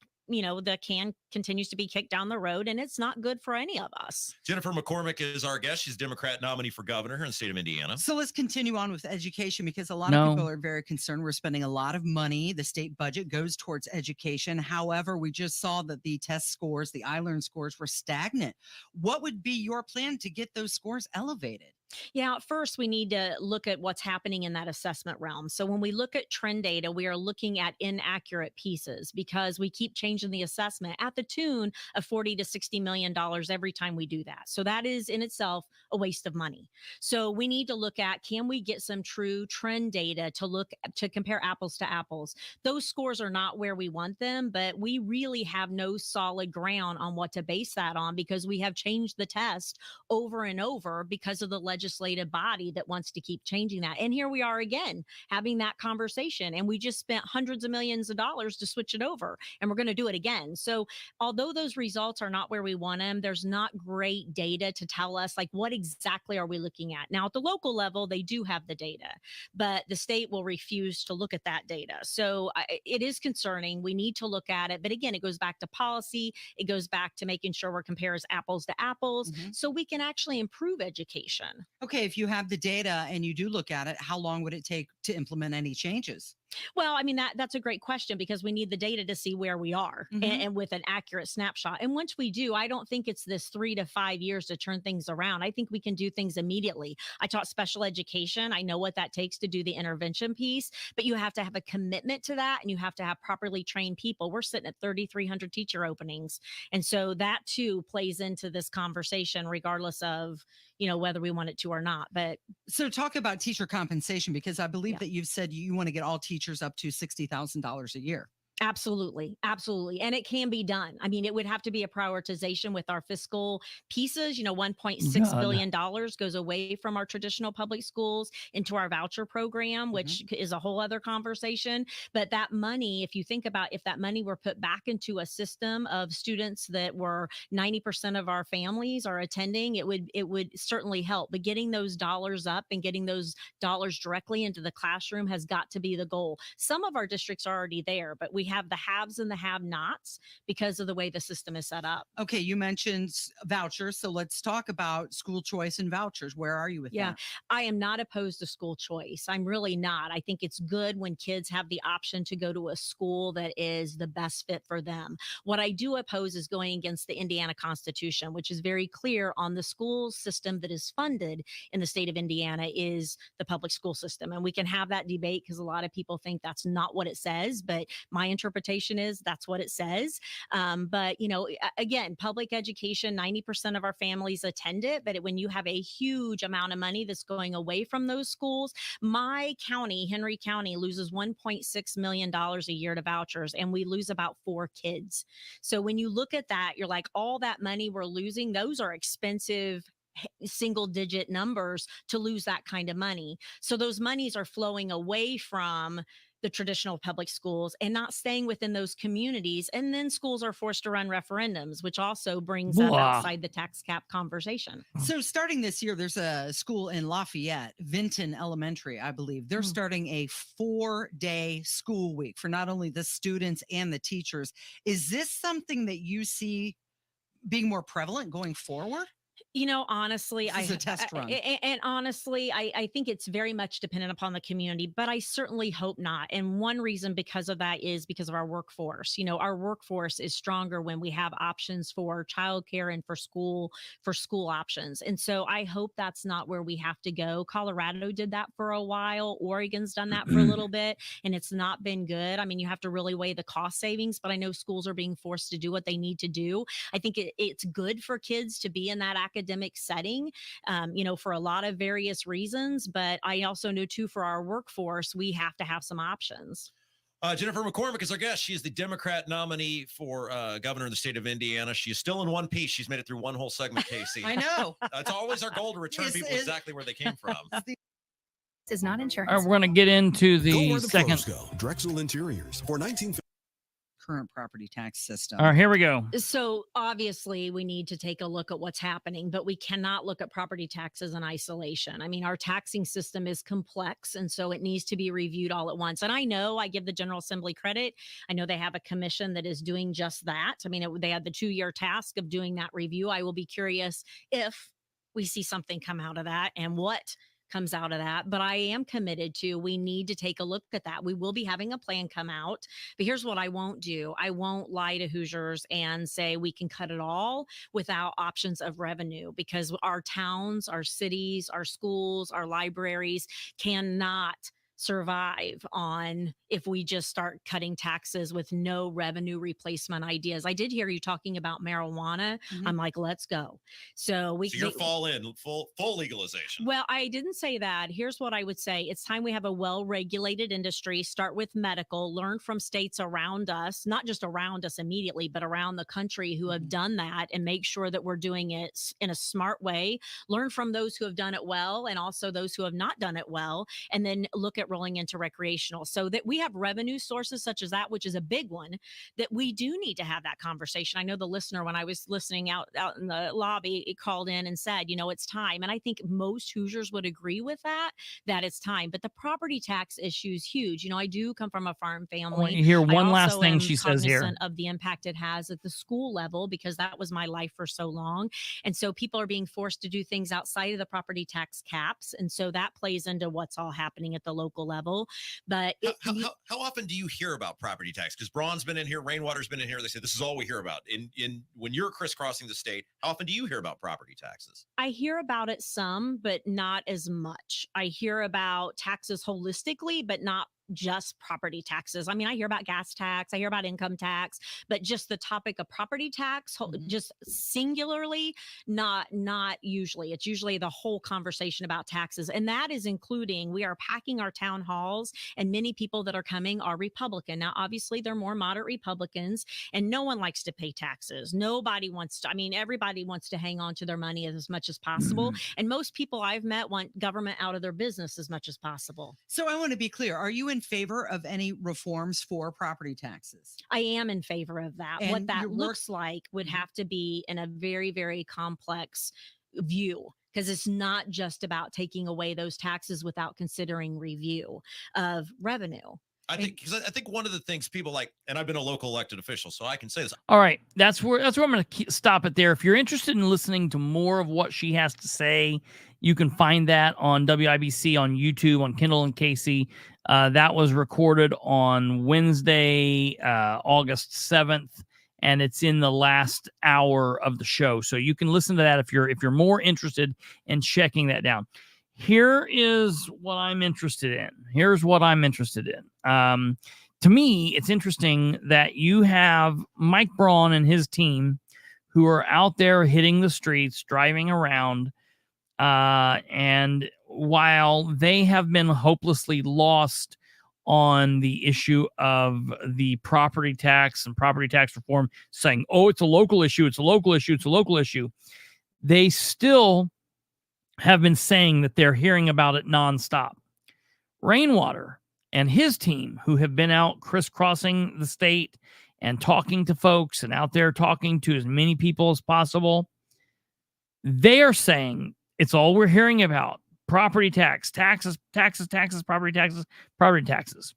[SPEAKER 8] can continues to be kicked down the road, and it's not good for any of us.
[SPEAKER 5] Jennifer McCormick is our guest. She's Democrat nominee for governor here in the state of Indiana.
[SPEAKER 7] So let's continue on with education, because a lot of people are very concerned. We're spending a lot of money. The state budget goes towards education. However, we just saw that the test scores, the iLearn scores, were stagnant. What would be your plan to get those scores elevated?
[SPEAKER 8] Yeah, first we need to look at what's happening in that assessment realm. So when we look at trend data, we are looking at inaccurate pieces because we keep changing the assessment at the tune of $40 to $60 million every time we do that. So that is in itself a waste of money. So we need to look at, can we get some true trend data to compare apples to apples? Those scores are not where we want them, but we really have no solid ground on what to base that on because we have changed the test over and over because of the legislative body that wants to keep changing that. And here we are again having that conversation, and we just spent hundreds of millions of dollars to switch it over, and we're going to do it again. So although those results are not where we want them, there's not great data to tell us like what exactly are we looking at. Now at the local level, they do have the data, but the state will refuse to look at that data. So it is concerning. We need to look at it, but again, it goes back to policy. It goes back to making sure we're comparing apples to apples so we can actually improve education.
[SPEAKER 7] Okay, if you have the data and you do look at it, how long would it take to implement any changes?
[SPEAKER 8] Well, I mean, that's a great question because we need the data to see where we are and with an accurate snapshot. And once we do, I don't think it's this 3 to 5 years to turn things around. I think we can do things immediately. I taught special education. I know what that takes to do the intervention piece, but you have to have a commitment to that and you have to have properly trained people. We're sitting at 3,300 teacher openings. And so that too plays into this conversation, regardless of, whether we want it to or not. But
[SPEAKER 7] so talk about teacher compensation, because I believe that you've said you want to get all teachers up to $60,000 a year.
[SPEAKER 8] Absolutely. Absolutely. And it can be done. I mean, it would have to be a prioritization with our fiscal pieces. $1.6 billion goes away from our traditional public schools into our voucher program, which is a whole other conversation. But that money, if you think about if that money were put back into a system of students that were 90% of our families are attending, it would certainly help. But getting those dollars up and getting those dollars directly into the classroom has got to be the goal. Some of our districts are already there, but we have the haves and the have-nots because of the way the system is set up.
[SPEAKER 7] Okay, you mentioned vouchers, so let's talk about school choice and vouchers. Where are you with that?
[SPEAKER 8] I am not opposed to school choice. I'm really not. I think it's good when kids have the option to go to a school that is the best fit for them. What I do oppose is going against the Indiana Constitution, which is very clear on the school system that is funded in the state of Indiana is the public school system. And we can have that debate because a lot of people think that's not what it says, but my interpretation is that's what it says. But, again, public education, 90% of our families attend it. But when you have a huge amount of money that's going away from those schools, my county, Henry County, loses $1.6 million a year to vouchers, and we lose about 4 kids. So when you look at that, you're like, all that money we're losing, those are expensive single digit numbers to lose that kind of money. So those monies are flowing away from the traditional public schools and not staying within those communities. And then schools are forced to run referendums, which also brings up outside the tax cap conversation.
[SPEAKER 7] So starting this year, there's a school in Lafayette, Vinton Elementary, I believe. They're starting a 4-day school week for not only the students and the teachers. Is this something that you see being more prevalent going forward?
[SPEAKER 8] Honestly,
[SPEAKER 7] this is a test run.
[SPEAKER 8] And honestly, I think it's very much dependent upon the community, but I certainly hope not. And one reason because of that is because of our workforce. Our workforce is stronger when we have options for childcare and for school options. And so I hope that's not where we have to go. Colorado did that for a while. Oregon's done that for a little bit, and it's not been good. I mean, you have to really weigh the cost savings, but I know schools are being forced to do what they need to do. I think it's good for kids to be in that academic setting, for a lot of various reasons. But I also know too, for our workforce, we have to have some options.
[SPEAKER 5] Jennifer McCormick is our guest. She is the Democrat nominee for governor of the state of Indiana. She is still in one piece. She's made it through one whole segment, Casey.
[SPEAKER 7] I know.
[SPEAKER 5] It's always our goal to return people exactly where they came from.
[SPEAKER 9] Is not insurance.
[SPEAKER 2] All right, we're going to get into
[SPEAKER 6] Go
[SPEAKER 2] the
[SPEAKER 6] where the
[SPEAKER 2] second.
[SPEAKER 6] pros go. Drexel Interiors for 19.
[SPEAKER 7] Current property tax system.
[SPEAKER 2] All right, here we go.
[SPEAKER 8] So obviously we need to take a look at what's happening, but we cannot look at property taxes in isolation. I mean, our taxing system is complex, and so it needs to be reviewed all at once. And I know I give the General Assembly credit. I know they have a commission that is doing just that. I mean, they had the 2-year task of doing that review. I will be curious if we see something come out of that and what comes out of that. But I am committed to, we need to take a look at that. We will be having a plan come out, but here's what I won't do. I won't lie to Hoosiers and say we can cut it all without options of revenue, because our towns, our cities, our schools, our libraries cannot survive on if we just start cutting taxes with no revenue replacement ideas. I did hear you talking about marijuana. I'm like, let's go. So
[SPEAKER 5] you're full legalization.
[SPEAKER 8] Well, I didn't say that. Here's what I would say. It's time we have a well-regulated industry. Start with medical, learn from states around us, not just around us immediately, but around the country who have done that, and make sure that we're doing it in a smart way. Learn from those who have done it well and also those who have not done it well, and then look at rolling into recreational, so that we have revenue sources such as that, which is a big one, that we do need to have that conversation. I know the listener, when I was listening out in the lobby, it called in and said, it's time. And I think most Hoosiers would agree with that it's time. But the property tax issue is huge. I do come from a farm family.
[SPEAKER 2] I want you to hear one last thing she says here.
[SPEAKER 8] Of the impact it has at the school level, because that was my life for so long. And so people are being forced to do things outside of the property tax caps. And so that plays into what's all happening at the local level. But
[SPEAKER 5] how often do you hear about property tax? Because Braun's been in here, Rainwater's been in here. They say this is all we hear about. When you're crisscrossing the state, how often do you hear about property taxes?
[SPEAKER 8] I hear about it some, but not as much. I hear about taxes holistically, but not just property taxes. I mean, I hear about gas tax, I hear about income tax, but just the topic of property tax, just singularly, not usually. It's usually the whole conversation about taxes. And that is including, we are packing our town halls, and many people that are coming are Republican. Now, obviously, they're more moderate Republicans, and no one likes to pay taxes. Nobody wants to, I mean, everybody wants to hang on to their money as much as possible. And most people I've met want government out of their business as much as possible.
[SPEAKER 7] So I want to be clear. Are you in favor of any reforms for property taxes?
[SPEAKER 8] I am in favor of that.
[SPEAKER 7] And
[SPEAKER 8] what that looks like would have to be in a very, very complex view, because it's not just about taking away those taxes without considering review of revenue.
[SPEAKER 5] I think one of the things people like, and I've been a local elected official, so I can say this.
[SPEAKER 2] All right, that's where I'm going to stop it there. If you're interested in listening to more of what she has to say, you can find that on WIBC on YouTube on Kendall and Casey. That was recorded on Wednesday, August 7th, and it's in the last hour of the show. So you can listen to that if you're more interested in checking that down. Here is what I'm interested in. To me, it's interesting that you have Mike Braun and his team who are out there hitting the streets, driving around, and while they have been hopelessly lost on the issue of the property tax and property tax reform, saying, oh, it's a local issue, they still have been saying that they're hearing about it nonstop. Rainwater and his team, who have been out crisscrossing the state and talking to folks and out there talking to as many people as possible, they are saying it's all we're hearing about. Property taxes, property taxes.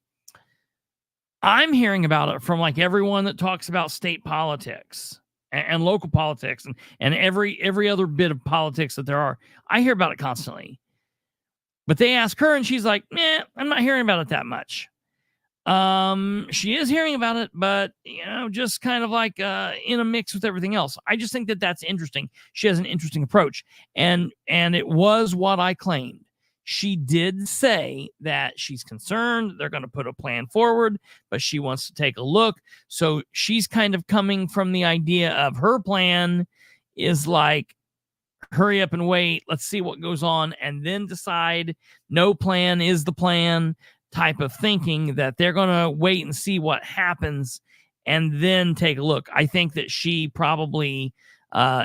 [SPEAKER 2] I'm hearing about it from like everyone that talks about state politics and local politics and every other bit of politics that there are. I hear about it constantly. But they ask her and she's like, I'm not hearing about it that much. She is hearing about it, but just kind of like in a mix with everything else. I just think that that's interesting. She has an interesting approach, and it was what I claimed. She did say that she's concerned they're going to put a plan forward, but she wants to take a look. So she's kind of coming from the idea of her plan is like, hurry up and wait. Let's see what goes on and then decide. No plan is the plan type of thinking, that they're going to wait and see what happens and then take a look. I think that she probably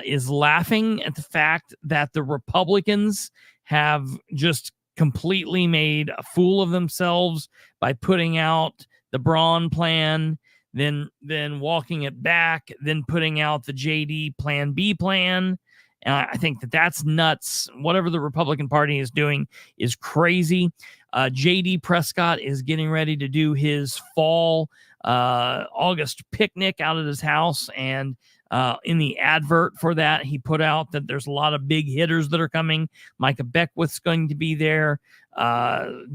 [SPEAKER 2] is laughing at the fact that the Republicans have just completely made a fool of themselves by putting out the Braun plan, then walking it back, then putting out the JD Plan B plan. And I think that that's nuts. Whatever the Republican Party is doing is crazy. J.D. Prescott is getting ready to do his fall August picnic out at his house. And in the advert for that, he put out that there's a lot of big hitters that are coming. Micah Beckwith's going to be there.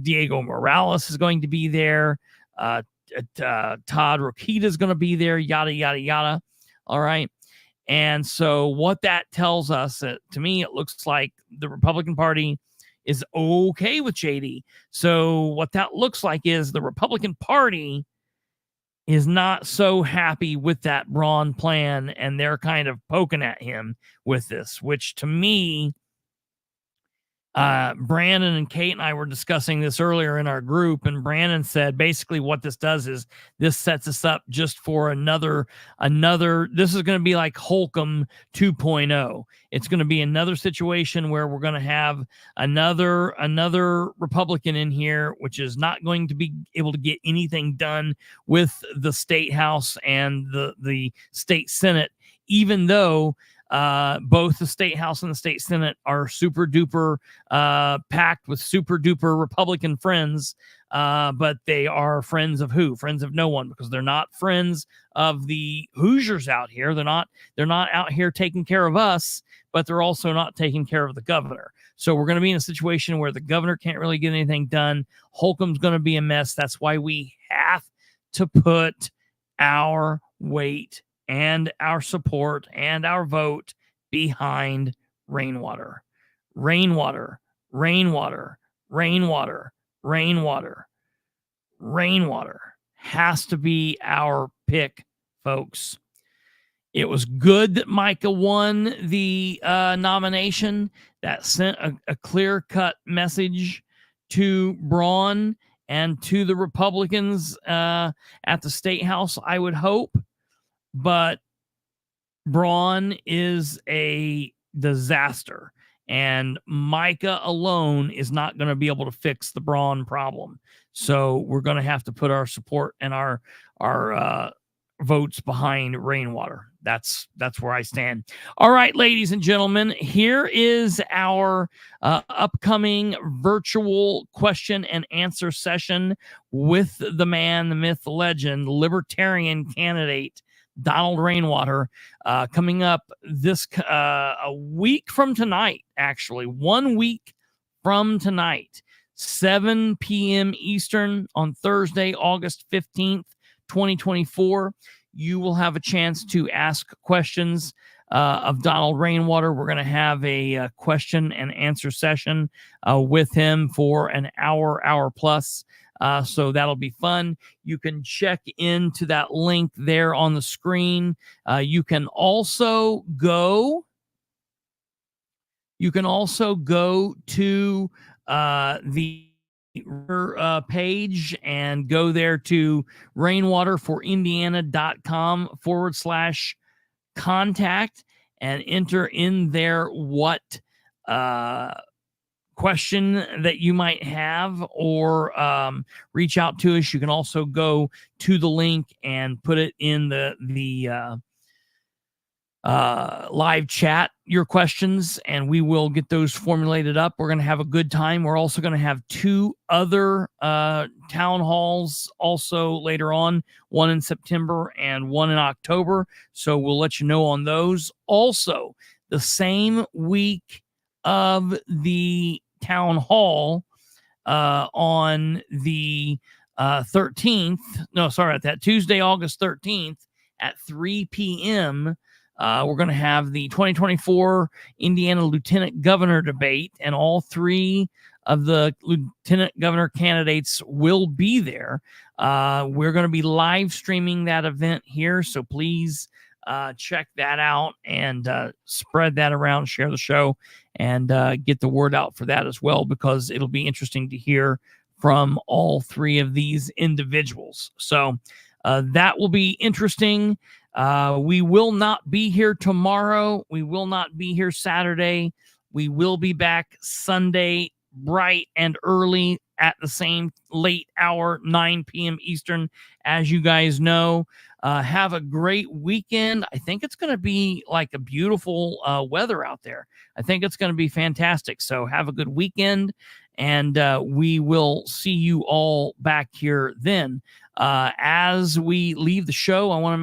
[SPEAKER 2] Diego Morales is going to be there. Todd Rokita is going to be there. Yada, yada, yada. All right. And so what that tells us, to me, it looks like the Republican Party is okay with JD. So what that looks like is the Republican Party is not so happy with that Braun plan, and they're kind of poking at him with this, which to me, Brandon and Kate and I were discussing this earlier in our group, and Brandon said basically what this does is this sets us up just for another, this is going to be like Holcomb 2.0. It's going to be another situation where we're going to have another Republican in here, which is not going to be able to get anything done with the state house and the state Senate, even though both the state house and the state Senate are super duper packed with super duper Republican friends, but they are friends of who? Friends of no one, because they're not friends of the Hoosiers out here. They're not out here taking care of us, but they're also not taking care of the governor. So we're going to be in a situation where the governor can't really get anything done. Holcomb's going to be a mess. That's why we have to put our weight and our support and our vote behind Rainwater. Rainwater, Rainwater, Rainwater, Rainwater. Rainwater has to be our pick, folks. It was good that Micah won the nomination. That sent a clear-cut message to Braun and to the Republicans at the State House, I would hope. But Braun is a disaster, and Micah alone is not going to be able to fix the Braun problem. So we're going to have to put our support and our votes behind Rainwater. That's where I stand. All right, ladies and gentlemen, here is our upcoming virtual question and answer session with the man, the myth, the legend, libertarian candidate Donald Rainwater, coming up this a week from tonight, actually 1 week from tonight, 7 p.m. Eastern on Thursday, August 15th, 2024. You will have a chance to ask questions of Donald Rainwater. We're going to have a question and answer session with him for an hour plus. So that'll be fun. You can check into that link there on the screen. You can also go to the page and go there to rainwaterforindiana.com/contact and enter in there what question that you might have, or reach out to us. You can also go to the link and put it in the live chat, your questions, and we will get those formulated up. We're going to have a good time. We're also going to have 2 other town halls also later on, one in September and one in October. So we'll let you know on those. Also, the same week of the town hall on the 13th, no, sorry about that, Tuesday, August 13th at 3 p.m., we're going to have the 2024 Indiana Lieutenant Governor debate, and all 3 of the Lieutenant Governor candidates will be there. We're going to be live streaming that event here, so please check that out and spread that around, share the show, and get the word out for that as well, because it'll be interesting to hear from all 3 of these individuals. So that will be interesting. We will not be here tomorrow. We will not be here Saturday. We will be back Sunday, bright and early at the same late hour, 9 p.m. Eastern, as you guys know. Have a great weekend. I think it's going to be like a beautiful weather out there. I think it's going to be fantastic. So have a good weekend, and we will see you all back here then. As we leave the show, I want to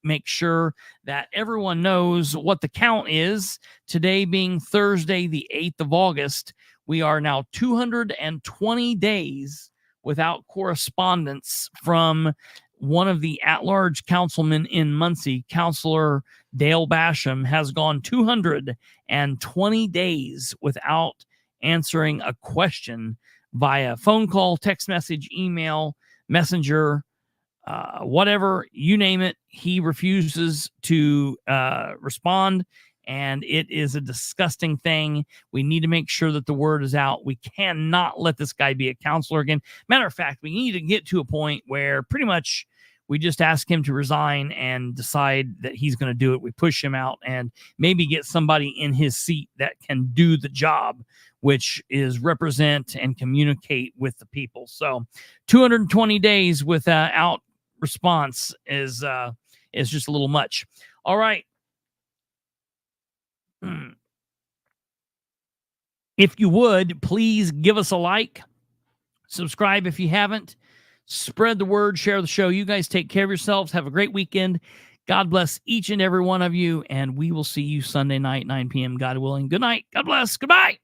[SPEAKER 2] make sure that everyone knows what the count is. Today being Thursday, the 8th of August, we are now 220 days without correspondence from one of the at-large councilmen in Muncie. Councilor Dale Basham has gone 220 days without answering a question via phone call, text message, email, messenger, whatever, you name it. He refuses to respond, and it is a disgusting thing. We need to make sure that the word is out. We cannot let this guy be a counselor again. Matter of fact, we need to get to a point where pretty much we just ask him to resign and decide that he's going to do it. We push him out and maybe get somebody in his seat that can do the job, which is represent and communicate with the people. So 220 days without response is just a little much. All right. If you would, please give us a like, subscribe if you haven't, spread the word, share the show. You guys take care of yourselves. Have a great weekend. God bless each and every one of you, and we will see you Sunday night, 9 p.m. God willing. Good night. God bless. Goodbye.